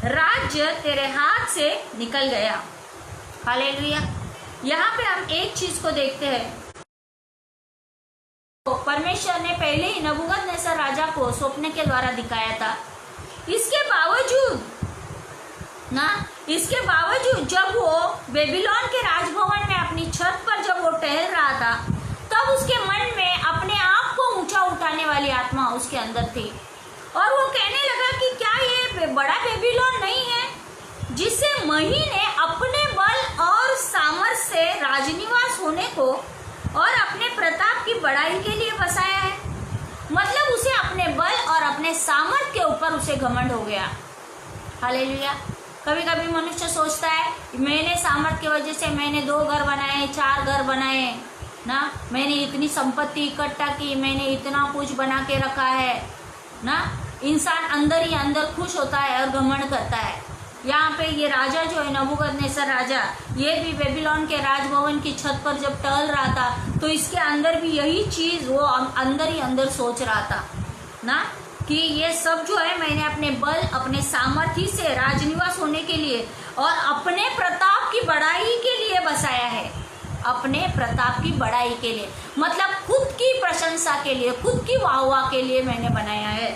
B: राज्य तेरे हाथ से निकल गया। हालेलुया। यहाँ पे हम एक चीज को देखते हैं, परमेश्वर ने पहले ही नबूकदनेस्सर राजा को स्वप्न के द्वारा दिखाया था। इसके बावजूद जब वो बेबीलोन के राजभवन में अपनी छत पर जब वो टहल रहा था, तब उसके मन में अपने आप को ऊंचा उठाने वाली आत्मा उसके अंदर थी और वो कहने लगा कि क्या ये बड़ा बेबीलोन नहीं है जिसे मही ने अपने बल और सामर्थ से राजनिवास होने को और अपने प्रताप की बढ़ाई के लिए बसाया है? मतलब उसे अपने बल और अपने सामर्थ के ऊपर उसे घमंड हो गया। हालेलुया। कभी कभी मनुष्य सोचता है मैंने सामर्थ की वजह से मैंने 2 घर बनाए, 4 घर बनाए ना, मैंने इतनी संपत्ति इकट्ठा की, मैंने इतना कुछ बना के रखा है ना। इंसान अंदर ही अंदर खुश होता है और घमंड करता है। यहाँ पे ये राजा जो है नबूकदनेस्सर राजा, ये भी बेबीलोन के राजभवन की छत पर जब टहल रहा था तो इसके अंदर भी यही चीज वो अंदर ही अंदर सोच रहा था ना कि ये सब जो है मैंने अपने बल, अपने सामर्थ्य से राजनिवास होने के लिए और अपने प्रताप की बढ़ाई के लिए बसाया है। अपने प्रताप की बढ़ाई के लिए मतलब खुद की प्रशंसा के लिए, खुद की वाहवाह के लिए मैंने बनाया है।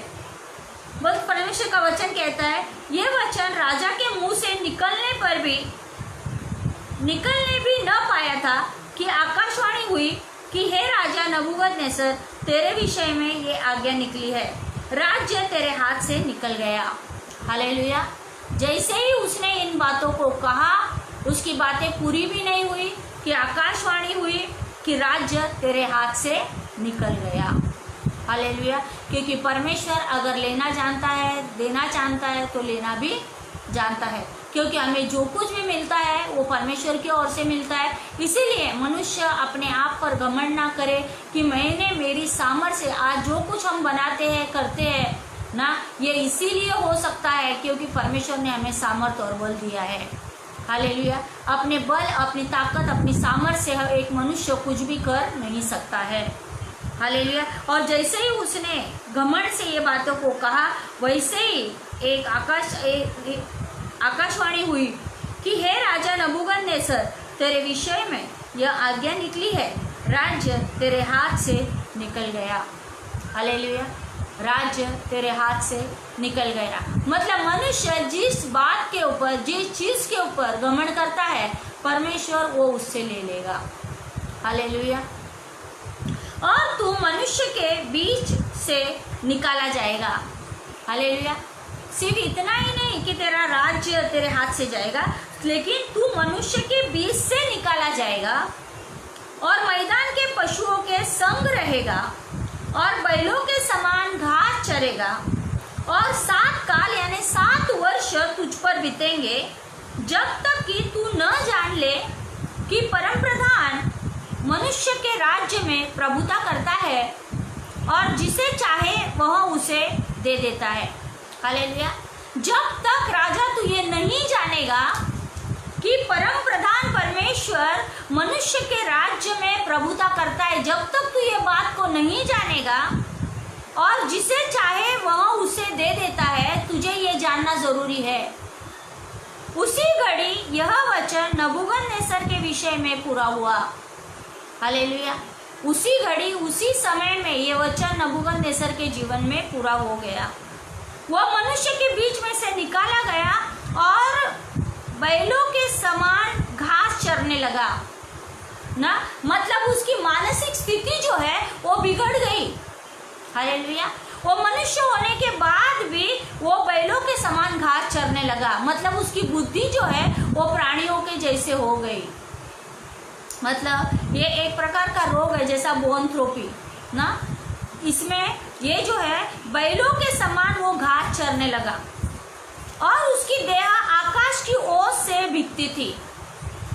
B: बस परमेश्वर का वचन कहता है, यह वचन राजा के मुंह से निकलने भी न पाया था कि आकाशवाणी हुई कि हे राजा नबूकदनेस्सर, तेरे विषय में ये आज्ञा निकली है, राज्य तेरे हाथ से निकल गया। हालेलुया। जैसे ही उसने इन बातों को कहा, उसकी बातें पूरी भी नहीं हुई कि आकाशवाणी हुई कि राज्य तेरे हाथ से निकल गया। हालेलुया। क्योंकि परमेश्वर अगर लेना जानता है, देना जानता है तो लेना भी जानता है, क्योंकि हमें जो कुछ भी मिलता है वो परमेश्वर की ओर से मिलता है। इसीलिए मनुष्य अपने आप पर घमंड ना करे कि मैंने मेरी सामर्थ्य से आज जो कुछ हम बनाते हैं, करते हैं ना, ये इसीलिए हो सकता है क्योंकि परमेश्वर ने हमें सामर्थ्य और बल दिया है। हालेलुया। अपने बल, अपनी ताकत, अपनी सामर्थ्य से एक मनुष्य कुछ भी कर नहीं सकता है। हालेलुया। और जैसे ही उसने घमंड से ये बातों को कहा, वैसे ही एक आकाशवाणी हुई कि हे राजा नबूकदनेस्सर, तेरे विषय में यह आज्ञा निकली है, राज्य तेरे हाथ से निकल गया। हालेलुया। राज्य तेरे हाथ से निकल गया मतलब मनुष्य जिस बात के ऊपर, जिस चीज के ऊपर घमंड करता है, परमेश्वर वो उससे ले लेगा। हालेलुया। और तू मनुष्य के बीच से निकाला जाएगा। हालेलुया। सिर्फ इतना ही नहीं कि तेरा राज्य तेरे हाथ से जाएगा, लेकिन तू मनुष्य के बीच से निकाला जाएगा और मैदान के पशुओं के संग रहेगा और बैलों के समान घास चरेगा और 7 काल यानी 7 वर्ष तुझ पर बीतेंगे, जब तक कि तू न जान ले कि परम प्रधान मनुष्य के राज्य में प्रभुता करता है और जिसे चाहे वह उसे दे देता है। हालेलुया। जब तक राजा तू ये नहीं जानेगा कि परम प्रधान परमेश्वर मनुष्य के राज्य में प्रभुता करता है, जब तक तू ये बात को नहीं जानेगा और जिसे चाहे वह उसे दे देता है, तुझे ये जानना जरूरी है। उसी घड़ी यह वचन नबूकदनेस्सर के विषय में पूरा हुआ। हालेलुया। उसी घड़ी, उसी समय में ये वचन नबूकदनेस्सर के जीवन में पूरा हो गया। वह मनुष्य के बीच में से निकाला गया और बैलों के समान घास चरने लगा ना, मतलब उसकी मानसिक स्थिति जो है वो बिगड़ गई। हालेलुया। वो मनुष्य होने के बाद भी वो बैलों के समान घास चरने लगा, मतलब उसकी बुद्धि जो है वो प्राणियों के जैसे हो गई। मतलब ये एक प्रकार का रोग है जैसा बोअनथ्रोपी ना, इसमें ये जो है बैलों के समान वो घास चरने लगा और उसकी देह आकाश की ओस से भीगती थी।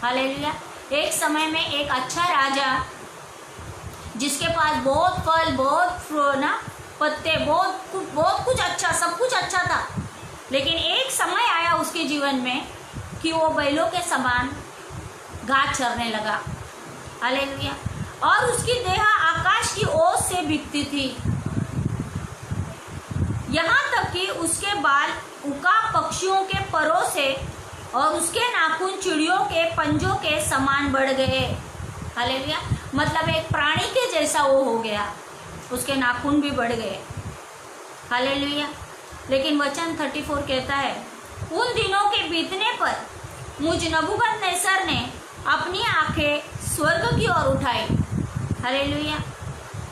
B: हालेलुया। एक समय में एक अच्छा राजा जिसके पास बहुत फल, बहुत ना पत्ते, बहुत कुछ अच्छा, सब कुछ अच्छा था, लेकिन एक समय आया उसके जीवन में कि वो बैलों के समान घास चरने लगा। हालेलुया। और उसकी देह आकाश की ओस से बिकती थी, यहाँ तक कि उसके बाल उकाब पक्षियों के परों से और उसके नाखून चिड़ियों के पंजों के समान बढ़ गए। हालेलुया। मतलब एक प्राणी के जैसा वो हो गया, उसके नाखून भी बढ़ गए। हालेलुया। लेकिन वचन 34 कहता है, उन दिनों के बीतने पर मुझ नबूकदनेस्सर ने अपनी आंखें स्वर्ग की ओर उठाई। हालेलुया।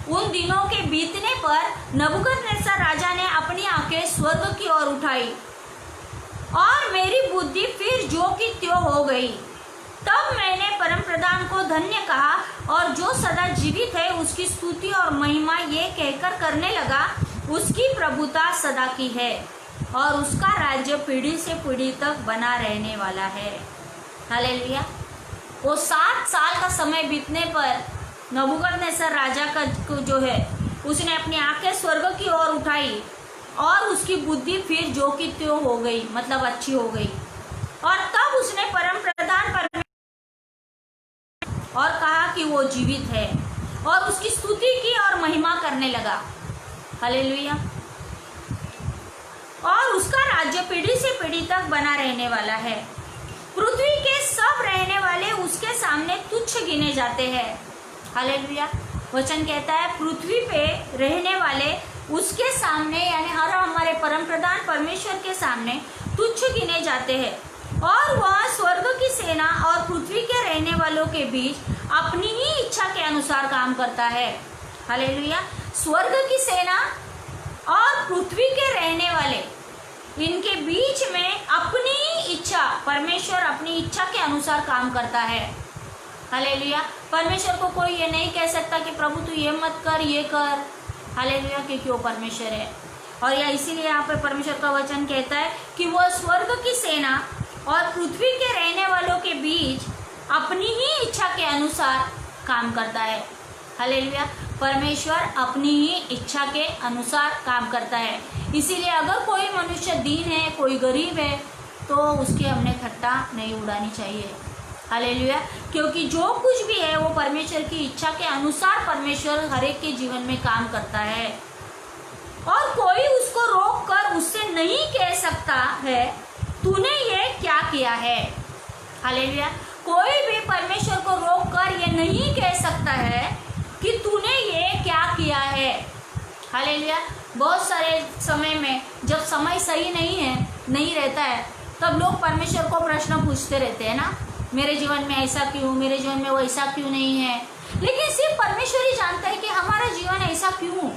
B: उन दिनों के बीतने पर नबूकदनेस्सर राजा ने अपनी आंखें स्वर्ग की ओर उठाई और मेरी बुद्धि फिर जो की त्यों हो गई। तब मैंने परमप्रधान को धन्य कहा और जो सदा जीवित है उसकी स्तुति और महिमा ये कहकर करने लगा, उसकी प्रभुता सदा की है और उसका राज्य पीढ़ी से पीढ़ी तक बना रहने वाला है। हालेलुया। वो 7 साल का समय बीतने पर नबूकदनेस्सर राजा का जो है, उसने अपनी आंखें स्वर्ग की ओर उठाई और उसकी बुद्धि फिर जो की त्यों हो गई, मतलब अच्छी हो गई। और तब उसने परमप्रधान पर और कहा कि वो जीवित है और उसकी स्तुति की और महिमा करने लगा। हालेलुया। और उसका राज्य पीढ़ी से पीढ़ी तक बना रहने वाला है। पृथ्वी के सब रहने वाले उसके सामने तुच्छ गिने जाते हैं। हालेलुया। वचन कहता है पृथ्वी पे रहने वाले उसके सामने, यानी हर हमारे परमप्रधान परमेश्वर के सामने तुच्छ गिने जाते हैं और वह स्वर्ग की सेना और पृथ्वी के रहने वालों के बीच अपनी ही इच्छा के अनुसार काम करता है। हालेलुया। स्वर्ग की सेना और पृथ्वी के रहने वाले, इनके बीच में अपनी ही इच्छा, परमेश्वर अपनी इच्छा के अनुसार काम करता है। हालेलुया। परमेश्वर को कोई ये नहीं कह सकता कि प्रभु तू ये मत कर, ये कर। हालेलुया। क्योंकि वो परमेश्वर है। और या इसीलिए यहाँ पे परमेश्वर का वचन कहता है कि वह स्वर्ग की सेना और पृथ्वी के रहने वालों के बीच अपनी ही इच्छा के अनुसार काम करता है। हालेलुया। परमेश्वर अपनी ही इच्छा के अनुसार काम करता है। इसीलिए अगर कोई मनुष्य दीन है, कोई गरीब है, तो उसकी हमने ठट्टा नहीं उड़ानी चाहिए। हालेलुया। क्योंकि जो कुछ भी है वो परमेश्वर की इच्छा के अनुसार परमेश्वर हर एक के जीवन में काम करता है और कोई उसको रोक कर उससे नहीं कह सकता है तूने ये क्या किया है। हालेलुया। कोई भी परमेश्वर को रोक कर ये नहीं कह सकता है कि तूने ये क्या किया है। हालेलुया। बहुत सारे समय में जब समय सही नहीं रहता है, तब लोग परमेश्वर को प्रश्न पूछते रहते हैं ना, मेरे जीवन में ऐसा क्यों, मेरे जीवन में वैसा क्यों नहीं है। लेकिन सिर्फ परमेश्वर ही जानता है कि हमारा जीवन ऐसा क्यों।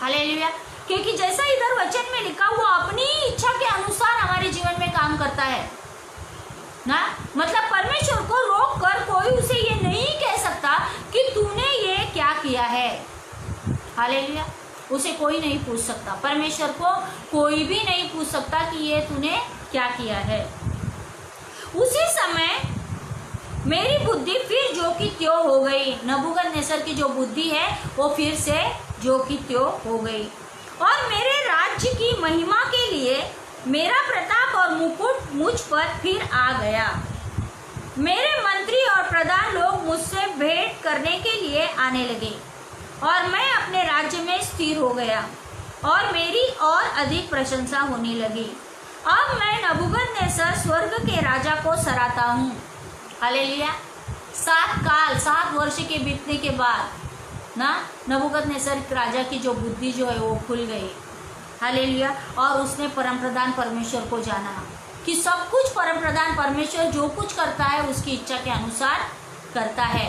B: हालेलुया। क्योंकि जैसा इधर वचन में लिखा हुआ अपनी इच्छा के अनुसार हमारे जीवन में काम करता है ना, मतलब परमेश्वर को रोक कर कोई उसे ये नहीं कह सकता कि तूने ये क्या किया है। हालेलुया। उसे कोई नहीं पूछ सकता, परमेश्वर को कोई भी नहीं पूछ सकता कि ये तूने क्या किया है। उसी समय मेरी बुद्धि फिर जो की त्यों हो गई। नबूकदनेस्सर की जो बुद्धि है वो फिर से जो की त्यों हो गई और मेरे राज्य की महिमा के लिए मेरा प्रताप और मुकुट मुझ पर फिर आ गया। मेरे मंत्री और प्रधान लोग मुझसे भेंट करने के लिए आने लगे और मैं अपने राज्य में स्थिर हो गया और मेरी और अधिक प्रशंसा होने लगी। अब मैं नबूकदनेस्सर स्वर्ग के राजा को सराहता हूँ। हालेलुया। 7 वर्ष के बीतने के बाद ना नबूकदनेस्सर राजा की जो बुद्धि जो है वो खुल गई। हालेलुया। और उसने परमप्रधान परमेश्वर को जाना कि सब कुछ परमप्रधान परमेश्वर जो कुछ करता है उसकी इच्छा के अनुसार करता है।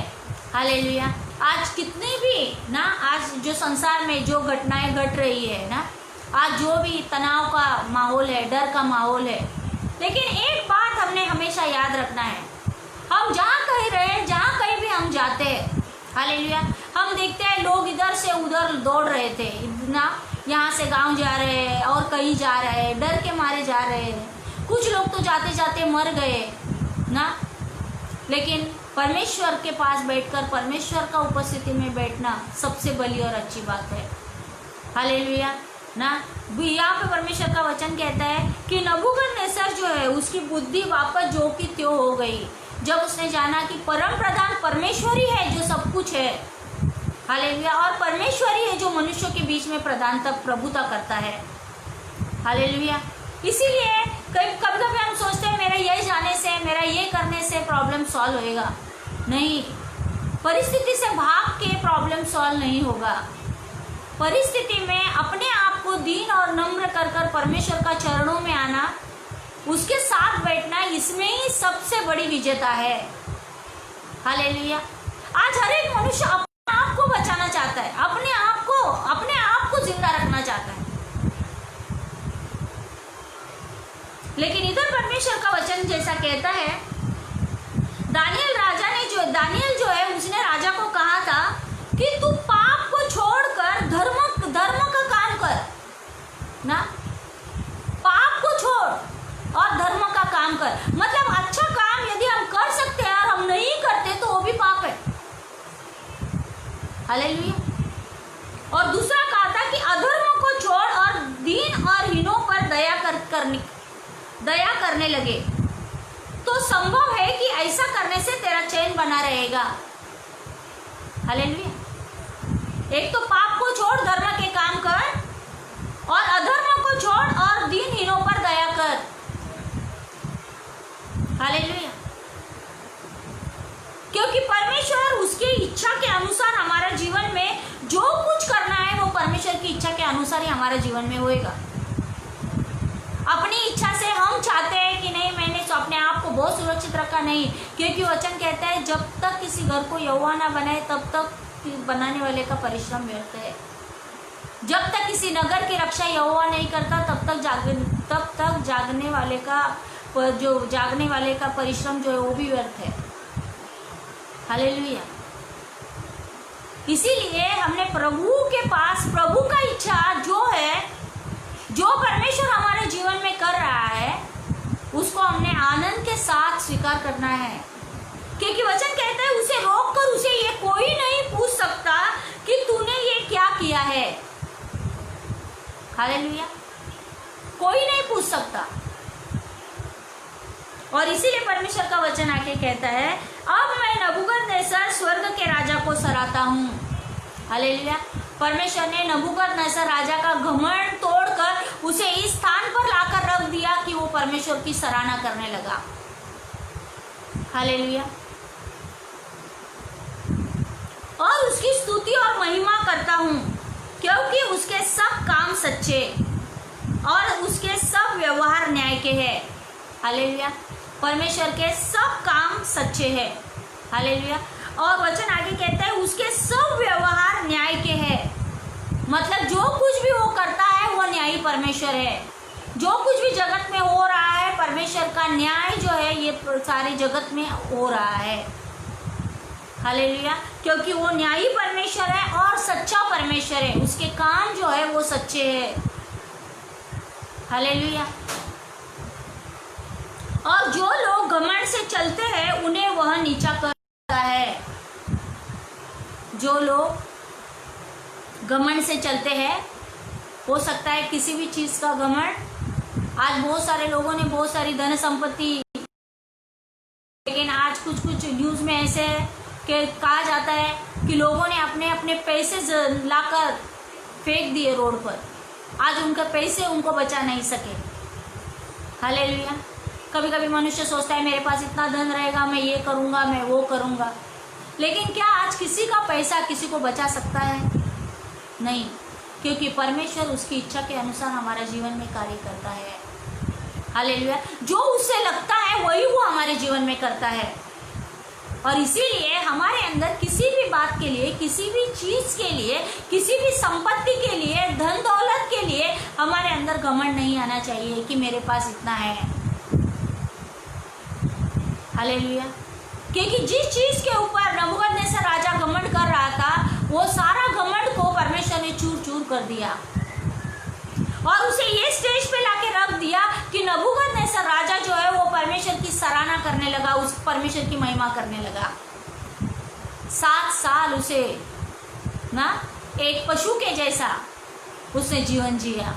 B: हालेलुया। आज कितनी भी ना, आज जो संसार में जो घटनाएं घट रही है ना, आज जो भी तनाव का माहौल है, डर का माहौल है, लेकिन एक बात हमने हमेशा याद रखना है, हम जहाँ कहीं रहे, जहाँ कहीं भी हम जाते हैं, हालेलुया, हम देखते हैं लोग इधर से उधर दौड़ रहे थे ना, यहाँ से गांव जा रहे हैं और कहीं जा रहे हैं, डर के मारे जा रहे हैं। कुछ लोग तो जाते जाते मर गए ना, लेकिन परमेश्वर के पास बैठकर परमेश्वर का उपस्थिति में बैठना सबसे बड़ी और अच्छी बात है। हालेलुया ना। यहाँ पे परमेश्वर का वचन कहता है कि नबूकदनेस्सर जो है उसकी बुद्धि वापस जो की त्यों हो गई जब उसने जाना कि परम प्रधान परमेश्वर ही है जो सब कुछ है। हालेलुया। और परमेश्वर ही है जो मनुष्यों के बीच में प्रधानता प्रभुता करता है। हालेलुया। इसीलिए कभी कभी हम सोचते हैं मेरा ये जाने से, मेरा ये करने से प्रॉब्लम सॉल्व होएगा। नहीं, परिस्थिति से भाग के प्रॉब्लम सॉल्व नहीं होगा। परिस्थिति में अपने आप को दीन और नम्र कर कर परमेश्वर का चरणों में आना, उसके साथ बैठना, इसमें ही सबसे बड़ी विजेता है। हालेलुया। आज हर एक मनुष्य अपने आप को बचाना चाहता है, अपने आप को जिंदा रखना चाहता है। लेकिन इधर परमेश्वर का वचन जैसा कहता है, दानियल जो है उसने राजा को कहा था कि तू पाप को छोड़कर धर्म का काम कर ना, पाप को छोड़ और धर्म का काम कर। मतलब अच्छा काम यदि हम कर सकते हैं और हम नहीं करते तो वो भी पाप है। हालेलुया। और दूसरा कहा था कि अधर्म को छोड़ और दीन और हीनों पर दया करने लगे तो संभव है कि ऐसा करने से तेरा चैन बना रहेगा। हालेलुया। एक तो पाप को छोड़, धर्म के काम कर, और अधर्म को छोड़ और दीनहीनों पर दया कर। हालेलुया। क्योंकि परमेश्वर उसकी इच्छा के अनुसार हमारे जीवन में जो कुछ करना है वो परमेश्वर की इच्छा के अनुसार ही हमारे जीवन में होएगा। अपनी इच्छा से हम चाहते हैं कि नहीं मैंने तो अपने आप को बहुत सुरक्षित रखा, नहीं, क्योंकि वचन कहता है जब तक किसी घर को यहोवा ना बनाए तब तक बनाने वाले का परिश्रम व्यर्थ है। जब तक किसी नगर की रक्षा यहोवा नहीं करता तब तक जागने वाले का परिश्रम जो है वो भी व्यर्थ है। हालेलुया। इसीलिए हमने प्रभु के पास, प्रभु का इच्छा जो है, जो परमेश्वर हमारे जीवन में कर रहा है, उसको हमने आनंद के साथ स्वीकार करना है। क्योंकि वचन कहता है उसे रोक कर उसे ये कोई नहीं पूछ सकता कि तूने ये क्या किया है। हालेलुया। कोई नहीं पूछ सकता। और इसीलिए परमेश्वर का वचन आके कहता है अब मैं नबूकदनेस्सर स्वर्ग के राजा को सराहता हूँ। हालेलुया। परमेश्वर ने नबूकदनेस्सर राजा का घमंड तोड़कर उसे इस स्थान पर लाकर रख दिया कि वो परमेश्वर की सराहना करने लगा। हालेलुया। और उसकी स्तुति और महिमा करता हूँ क्योंकि उसके सब काम सच्चे और उसके सब व्यवहार न्याय के हैं। हालेलुया। परमेश्वर के सब काम सच्चे हैं। हालेलुया। और वचन आगे कहता है उसके सब व्यवहार न्याय के हैं। मतलब जो कुछ भी वो करता है वो न्यायी परमेश्वर है। जो कुछ भी जगत में हो रहा है परमेश्वर का न्याय जो है ये सारे जगत में हो रहा है। हालेलुया। क्योंकि वो न्यायी परमेश्वर है और सच्चा परमेश्वर है, उसके काम जो है वो सच्चे हैं। हालेलुया। और जो लोग घमंड से चलते हैं उन्हें वह नीचा करता है। जो लोग घमंड से चलते हैं, हो सकता है किसी भी चीज का घमंड। आज बहुत सारे लोगों ने बहुत सारी धन संपत्ति, लेकिन आज कुछ न्यूज में ऐसे कि कहा जाता है कि लोगों ने अपने अपने पैसे लाकर फेंक दिए रोड पर। आज उनके पैसे उनको बचा नहीं सके। हालेलुया। कभी कभी मनुष्य सोचता है मेरे पास इतना धन रहेगा, मैं ये करूँगा, मैं वो करूँगा, लेकिन क्या आज किसी का पैसा किसी को बचा सकता है? नहीं, क्योंकि परमेश्वर उसकी इच्छा के अनुसार हमारे जीवन में कार्य करता है। हालेलुया। जो उससे लगता है वही वो हमारे जीवन में करता है। और इसीलिए हमारे अंदर किसी भी बात के लिए, किसी भी चीज के लिए, किसी भी संपत्ति के लिए, धन दौलत के लिए हमारे अंदर घमंड नहीं आना चाहिए कि मेरे पास इतना है। हालेलुया। क्योंकि जिस चीज के ऊपर नबूकदनेस्सर राजा घमंड कर रहा था वो सारा घमंड को परमेश्वर ने चूर चूर कर दिया और उसे ये स्टेज पे लाके रख दिया कि नबूकदनेस्सर राजा जो है वो परमेश्वर की सराहना करने लगा, उस परमेश्वर की महिमा करने लगा। 7 साल उसे ना एक पशु के जैसा उसने जीवन जिया।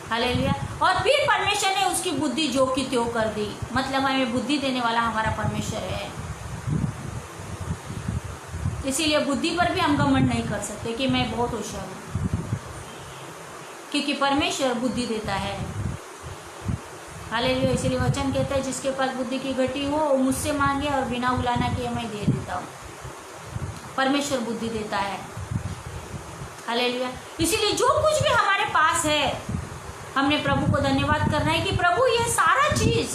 B: हालेलुया। और फिर परमेश्वर ने उसकी बुद्धि जो की त्यों कर दी। मतलब हमें बुद्धि देने वाला हमारा परमेश्वर है। इसीलिए बुद्धि पर भी हम घमंड नहीं कर सकते कि मैं बहुत होशियार हूं, क्योंकि परमेश्वर बुद्धि देता है। हालेलुया। इसीलिए वचन कहता है जिसके पास बुद्धि की घटी हो वो मुझसे मांगे और बिना उलाना किए मैं दे देता हूँ। परमेश्वर बुद्धि देता है। हालेलुया। इसीलिए जो कुछ भी हमारे पास है हमने प्रभु को धन्यवाद करना है कि प्रभु ये सारा चीज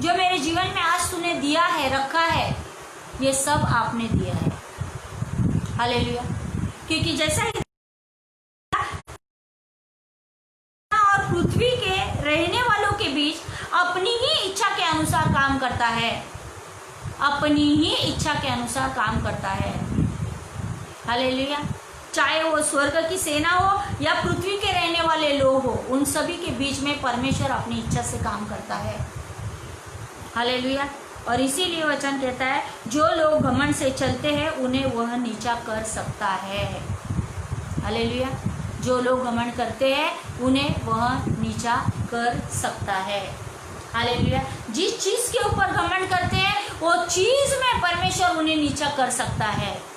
B: जो मेरे जीवन में आज तूने दिया है, रखा है, ये सब आपने दिया है। हालेलुया। क्योंकि जैसा ही और पृथ्वी के रहने वालों के बीच अपनी ही इच्छा के अनुसार काम करता है, अपनी ही इच्छा के अनुसार काम करता है। हालेलुया। चाहे वो स्वर्ग की सेना हो या पृथ्वी के रहने वाले लोग हो, उन सभी के बीच में परमेश्वर अपनी इच्छा से काम करता है। हालेलुया। और इसीलिए वचन कहता है जो लोग घमंड से चलते हैं उन्हें वह नीचा कर सकता है। हालेलुया। जो लोग घमंड करते हैं उन्हें वह नीचा कर सकता है। हालेलुया। जिस चीज के ऊपर घमंड करते हैं वो चीज में परमेश्वर उन्हें नीचा कर सकता है।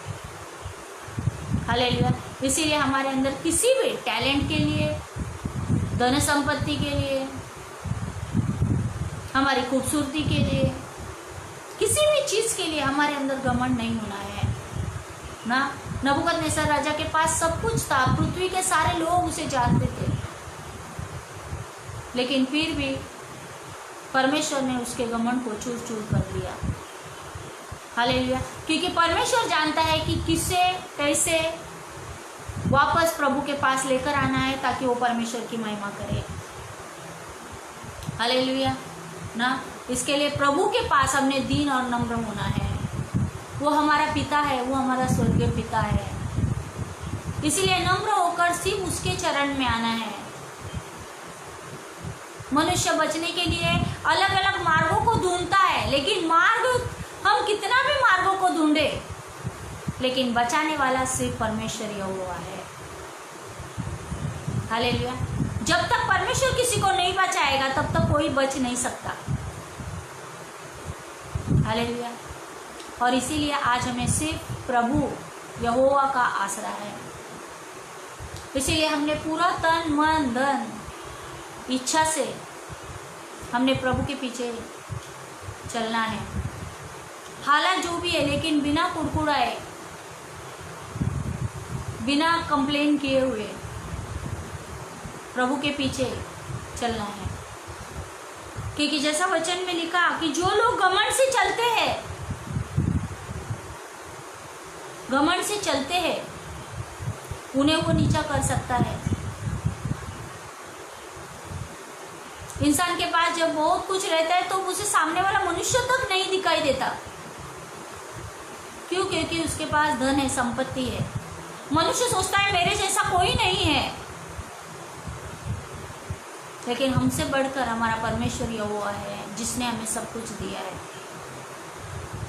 B: हालेलुया। इसीलिए हमारे अंदर किसी भी टैलेंट के लिए, धन संपत्ति के लिए, हमारी खूबसूरती के लिए, किसी भी चीज के लिए हमारे अंदर घमंड नहीं होना है ना। नबूकदनेस्सर राजा के पास सब कुछ था, पृथ्वी के सारे लोग उसे जानते थे, लेकिन फिर भी परमेश्वर ने उसके घमंड को चूर चूर कर दिया। हालेलुया। क्योंकि परमेश्वर जानता है कि किसे कैसे वापस प्रभु के पास लेकर आना है ताकि वो परमेश्वर की महिमा करे। हालेलुया ना। इसके लिए प्रभु के पास हमने दीन और नम्र होना है। वो हमारा पिता है, वो हमारा स्वर्गीय पिता है। इसलिए नम्र होकर सिर्फ उसके चरण में आना है। मनुष्य बचने के लिए अलग अलग मार्गों को ढूंढता है, लेकिन मार्ग हम कितना भी मार्गों को ढूंढे, लेकिन बचाने वाला सिर्फ परमेश्वर यहोवा है। हालेलुया। जब तक परमेश्वर किसी को नहीं बचाएगा तब तक कोई बच नहीं सकता। हालेलुया। और इसीलिए आज हमें सिर्फ प्रभु यहोवा का आसरा है। इसीलिए हमने पूरा तन मन धन इच्छा से हमने प्रभु के पीछे चलना है। हालात जो भी है, लेकिन बिना कुड़कुड़ाए, बिना कंप्लेन किए हुए प्रभु के पीछे चलना है। क्योंकि जैसा वचन में लिखा कि जो लोग घमंड से चलते हैं, घमंड से चलते हैं, उन्हें वो नीचा कर सकता है। इंसान के पास जब बहुत कुछ रहता है तो उसे सामने वाला मनुष्य तक नहीं दिखाई देता। क्यों? क्योंकि उसके पास धन है, संपत्ति है। मनुष्य सोचता है मेरे जैसा कोई नहीं है, लेकिन हमसे बढ़कर हमारा परमेश्वर यहोवा है जिसने हमें सब कुछ दिया है।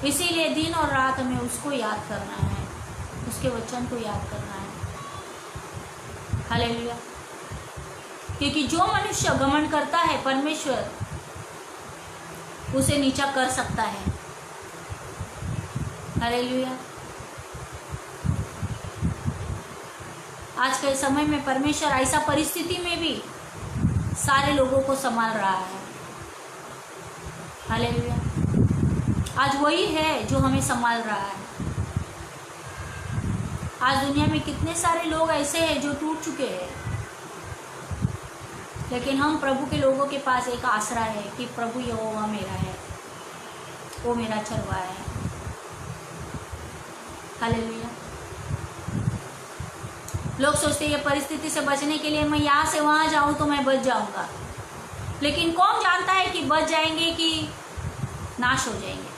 B: इसीलिए दिन और रात हमें उसको याद करना है, उसके वचन को याद करना है। हालेलुया। क्योंकि जो मनुष्य घमंड करता है परमेश्वर उसे नीचा कर सकता है। हालेलुया। आज के समय में परमेश्वर ऐसा परिस्थिति में भी सारे लोगों को संभाल रहा है। हालेलुया। आज वही है जो हमें संभाल रहा है। आज दुनिया में कितने सारे लोग ऐसे हैं जो टूट चुके हैं, लेकिन हम प्रभु के लोगों के पास एक आसरा है कि प्रभु यहोवा मेरा है, वो मेरा चरवाहा है। हालेलुया। लोग सोचते हैं ये परिस्थिति से बचने के लिए मैं यहाँ से वहाँ जाऊँ तो मैं बच जाऊँगा, लेकिन कौन जानता है कि बच जाएंगे कि नाश हो जाएंगे।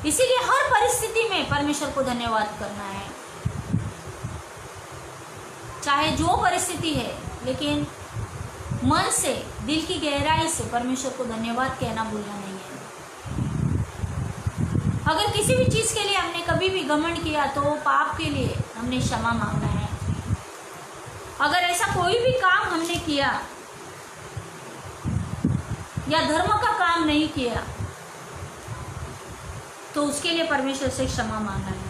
B: इसीलिए हर परिस्थिति में परमेश्वर को धन्यवाद करना है, चाहे जो परिस्थिति है, लेकिन मन से, दिल की गहराई से परमेश्वर को धन्यवाद कहना भूलना नहीं है। अगर किसी भी चीज के लिए हमने कभी भी घमंड किया तो वो पाप के लिए हमने क्षमा मांगना है। अगर ऐसा कोई भी काम हमने किया या धर्म का काम नहीं किया तो उसके लिए परमेश्वर से क्षमा मांगना है।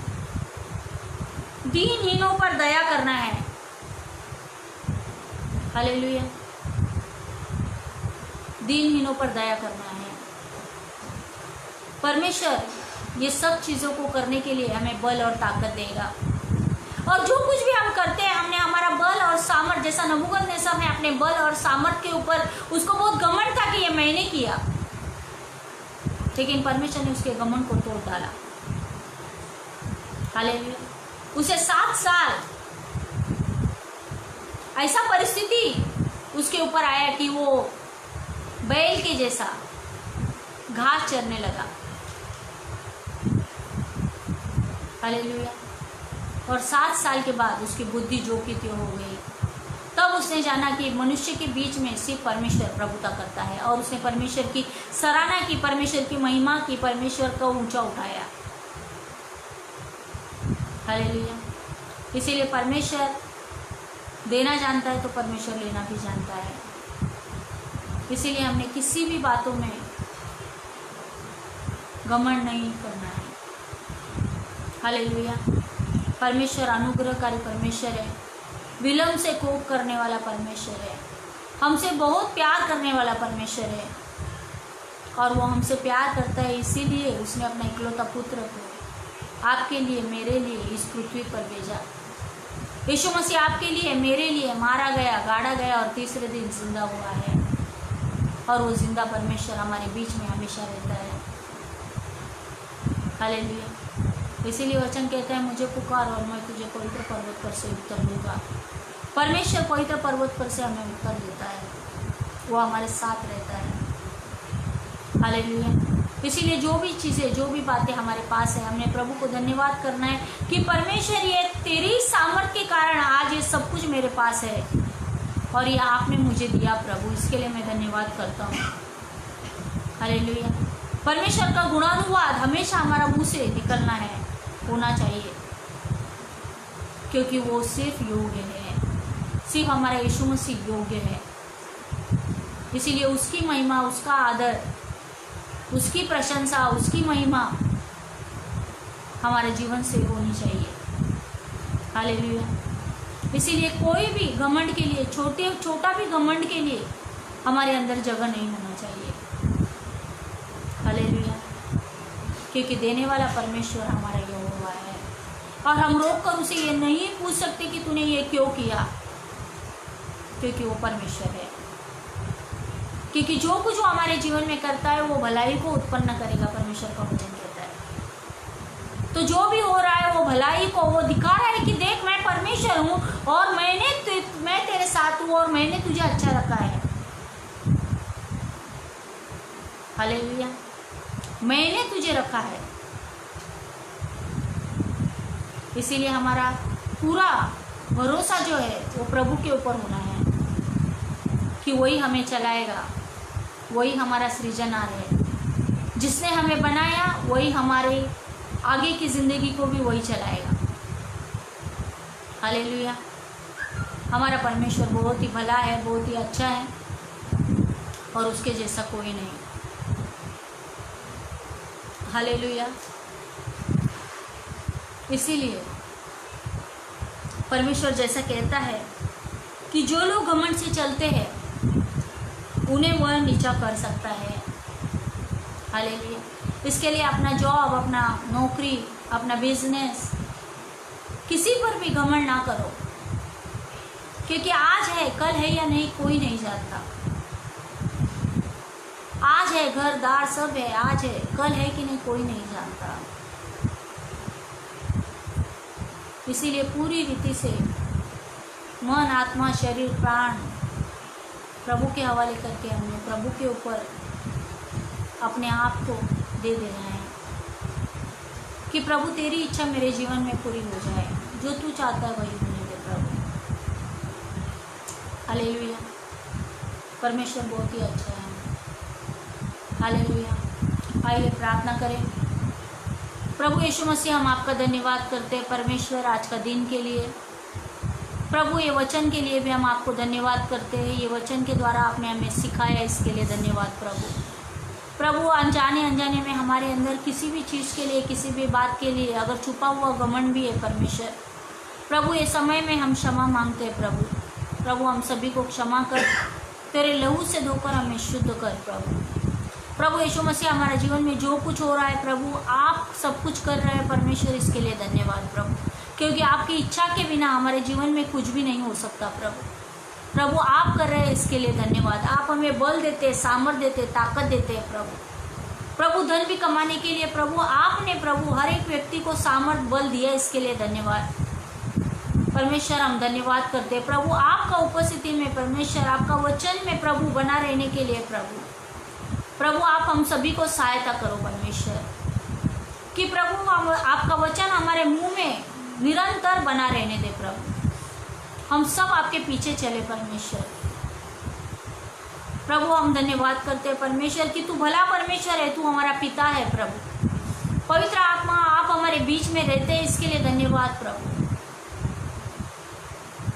B: दीनहीनों पर दया करना है। हालेलुया। दीनहीनों पर दया करना है। परमेश्वर ये सब चीजों को करने के लिए हमें बल और ताकत देगा। और जो कुछ भी हम करते हैं, हमने हमारा बल और सामर्थ, जैसा नबूकदनेस्सर ने अपने बल और सामर्थ के ऊपर, उसको बहुत घमंड था कि ये मैंने किया, लेकिन परमेश्वर ने उसके घमंड को तोड़ डाला। हालेलुया। उसे 7 साल ऐसा परिस्थिति उसके ऊपर आया कि वो बैल के जैसा घास चरने लगा। हालेलुया। और 7 साल के बाद उसकी बुद्धि जो की त्यों हो गई। तब उसने जाना कि मनुष्य के बीच में सिर्फ परमेश्वर प्रभुता करता है, और उसने परमेश्वर की सराहना की, परमेश्वर की महिमा की, परमेश्वर को ऊंचा उठाया। हालेलुया। इसीलिए परमेश्वर देना जानता है तो परमेश्वर लेना भी जानता है। इसीलिए हमने किसी भी बातों में घमंड नहीं करना है। हालेलुया। परमेश्वर अनुग्रहकारी परमेश्वर है, विलंब से कोप करने वाला परमेश्वर है, हमसे बहुत प्यार करने वाला परमेश्वर है। और वो हमसे प्यार करता है, इसीलिए उसने अपना इकलौता पुत्र को आपके लिए, मेरे लिए इस पृथ्वी पर भेजा। यीशु मसीह आपके लिए, मेरे लिए मारा गया, गाड़ा गया और तीसरे दिन जिंदा हुआ है। और वो जिंदा परमेश्वर हमारे बीच में हमेशा रहता है। हालेलुया। इसीलिए वचन कहता है, मुझे पुकार और मैं तुझे पवित्र पर्वत पर से उत्तर दूंगा। परमेश्वर पवित्र पर्वत पर से हमें उत्तर देता है, वो हमारे साथ रहता है। हालेलुया। इसीलिए जो भी चीज़ें, जो भी बातें हमारे पास है, हमने प्रभु को धन्यवाद करना है कि परमेश्वर, ये तेरी सामर्थ के कारण आज ये सब कुछ मेरे पास है और ये आपने मुझे दिया प्रभु, इसके लिए मैं धन्यवाद करता हूँ। हालेलुया। परमेश्वर का गुणानुवाद हमेशा हमारा मुंह से निकलना है, होना चाहिए, क्योंकि वो सिर्फ योग्य है, सिर्फ हमारा यीशु मसीह योग्य है। इसीलिए उसकी महिमा, उसका आदर, उसकी प्रशंसा, उसकी महिमा हमारे जीवन से होनी चाहिए। हालेलुया। इसीलिए कोई भी घमंड के लिए, छोटा भी घमंड के लिए हमारे अंदर जगह नहीं होना चाहिए। हालेलुया। क्योंकि देने वाला परमेश्वर हमारा यहोवा है, और हम रोक कर उसे ये नहीं पूछ सकते कि तूने ये क्यों किया, क्योंकि वो परमेश्वर है। क्योंकि जो कुछ वो हमारे जीवन में करता है वो भलाई को उत्पन्न करेगा, परमेश्वर का वचन कहता है। तो जो भी हो रहा है वो भलाई को, वो दिखा रहा है कि देख मैं परमेश्वर हूँ और मैं तेरे साथ हूँ और मैंने तुझे अच्छा रखा है। हालेलुया। मैंने तुझे रखा है। इसीलिए हमारा पूरा भरोसा जो है वो प्रभु के ऊपर होना है कि वही हमें चलाएगा, वही हमारा सृजनहार है, जिसने हमें बनाया वही हमारे आगे की ज़िंदगी को भी वही चलाएगा। हालेलुया। हमारा परमेश्वर बहुत ही भला है, बहुत ही अच्छा है और उसके जैसा कोई नहीं। हालेलुया। इसीलिए परमेश्वर जैसा कहता है कि जो लोग घमंड से चलते हैं उन्हें वह नीचा कर सकता है। हालेलुया। इसके लिए अपना जॉब, अपना नौकरी, अपना बिजनेस, किसी पर भी घमंड ना करो, क्योंकि आज है, कल है या नहीं कोई नहीं जानता। आज है, घर दार सब है, आज है, कल है कि नहीं कोई नहीं जानता। इसीलिए पूरी रीति से मन, आत्मा, शरीर, प्राण प्रभु के हवाले करके हमने प्रभु के ऊपर अपने आप को दे देना है कि प्रभु तेरी इच्छा मेरे जीवन में पूरी हो जाए, जो तू चाहता है वही होने दे प्रभु। हालेलुया। परमेश्वर बहुत ही अच्छा है। हालेलुया। आइए प्रार्थना करें। प्रभु यीशु मसीह, हम आपका धन्यवाद करते हैं परमेश्वर आज का दिन के लिए। प्रभु ये वचन के लिए भी हम आपको धन्यवाद करते हैं। ये वचन के द्वारा आपने हमें सिखाया, इसके लिए धन्यवाद प्रभु। अनजाने अनजाने में हमारे अंदर किसी भी चीज़ के लिए, किसी भी बात के लिए अगर छुपा हुआ घमंड भी है परमेश्वर, प्रभु ये समय में हम क्षमा मांगते हैं प्रभु हम सभी को क्षमा कर, तेरे लहू से धोकर हमें शुद्ध कर प्रभु यीशु मसीह। हमारे जीवन में जो कुछ हो रहा है प्रभु, आप सब कुछ कर रहे हैं परमेश्वर, इसके लिए धन्यवाद क्योंकि आपकी इच्छा के बिना हमारे जीवन में कुछ भी नहीं हो सकता प्रभु आप कर रहे हैं, इसके लिए धन्यवाद। आप हमें बल देते, सामर्थ देते, ताकत देते हैं प्रभु धन भी कमाने के लिए आपने हर एक व्यक्ति को सामर्थ बल दिया, इसके लिए धन्यवाद परमेश्वर। हम धन्यवाद करते हैं आपका उपस्थिति में परमेश्वर, आपका वचन में बना रहने के लिए प्रभु आप हम सभी को सहायता करो परमेश्वर, कि आपका वचन हमारे मुंह में निरंतर बना रहने दे हम सब आपके पीछे चले परमेश्वर। हम धन्यवाद करते हैं परमेश्वर कि तू भला परमेश्वर है, तू हमारा पिता है पवित्र आत्मा आप हमारे बीच में रहते हैं, इसके लिए धन्यवाद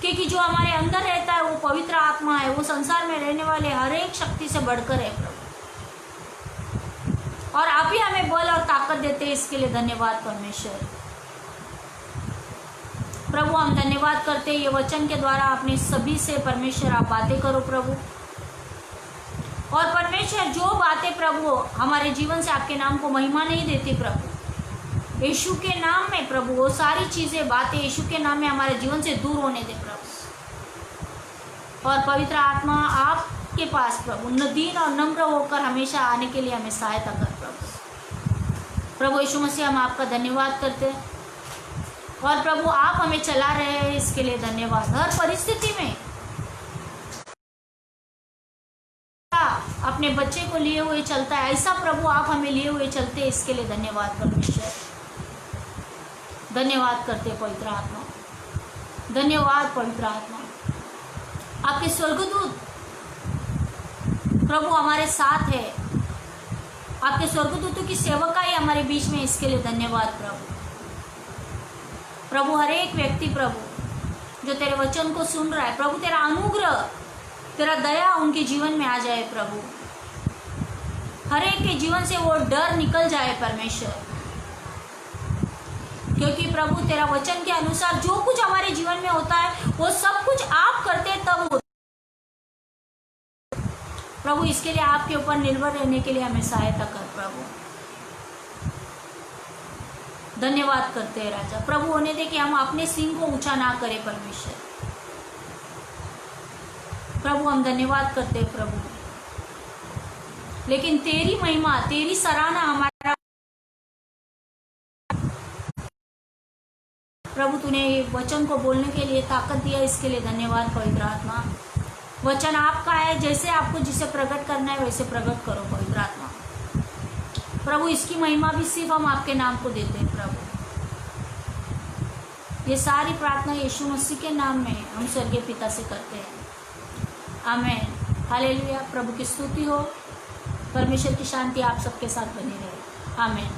B: क्योंकि जो हमारे अंदर रहता है वो पवित्र आत्मा है, वो संसार में रहने वाले हर एक शक्ति से बढ़कर है और आप ही हमें बल और ताकत देते हैं, इसके लिए धन्यवाद परमेश्वर। हम धन्यवाद करते हैं ये वचन के द्वारा अपने सभी से परमेश्वर आप बातें करो और परमेश्वर जो बातें हमारे जीवन से आपके नाम को महिमा नहीं देती यीशु के नाम में वो सारी चीजें बातें यीशु के नाम में हमारे जीवन से दूर होने दे और पवित्र आत्मा आपके पास दीन और नम्र होकर हमेशा आने के लिए हमें सहायता कर यीशु मसीह। हम आपका धन्यवाद करते हैं और आप हमें चला रहे हैं, इसके लिए धन्यवाद। हर परिस्थिति में अपने बच्चे को लिए हुए चलता है, ऐसा आप हमें लिए हुए चलते हैं, इसके लिए धन्यवाद परमेश्वर। धन्यवाद करते पवित्र आत्मा, धन्यवाद पवित्र आत्मा। आपके स्वर्गदूत हमारे साथ है, आपके स्वर्गदूतों की सेवकाई हमारे बीच में, इसके लिए धन्यवाद प्रभु हर एक व्यक्ति जो तेरे वचन को सुन रहा है तेरा अनुग्रह, तेरा दया उनके जीवन में आ जाए हर एक के जीवन से वो डर निकल जाए परमेश्वर, क्योंकि तेरा वचन के अनुसार जो कुछ हमारे जीवन में होता है वो सब कुछ आप करते तब होता इसके लिए आपके ऊपर निर्भर रहने के लिए हमें सहायता कर धन्यवाद करते हैं राजा। होने दे कि हम अपने सिंह को ऊंचा ना करें परमेश्वर। हम धन्यवाद करते हैं लेकिन तेरी महिमा, तेरी सराहना हमारा तूने वचन को बोलने के लिए ताकत दिया, इसके लिए धन्यवाद पवित्र आत्मा। वचन आपका है, जैसे आपको जिसे प्रकट करना है वैसे प्रकट करो पवित्र आत्मा। इसकी महिमा भी सिर्फ हम आपके नाम को देते हैं ये सारी प्रार्थना यीशु मसीह के नाम में हम स्वर्गीय पिता से करते हैं, आमीन। हालेलुया। प्रभु की स्तुति हो, परमेश्वर की शांति आप सबके साथ बनी रहे, आमीन।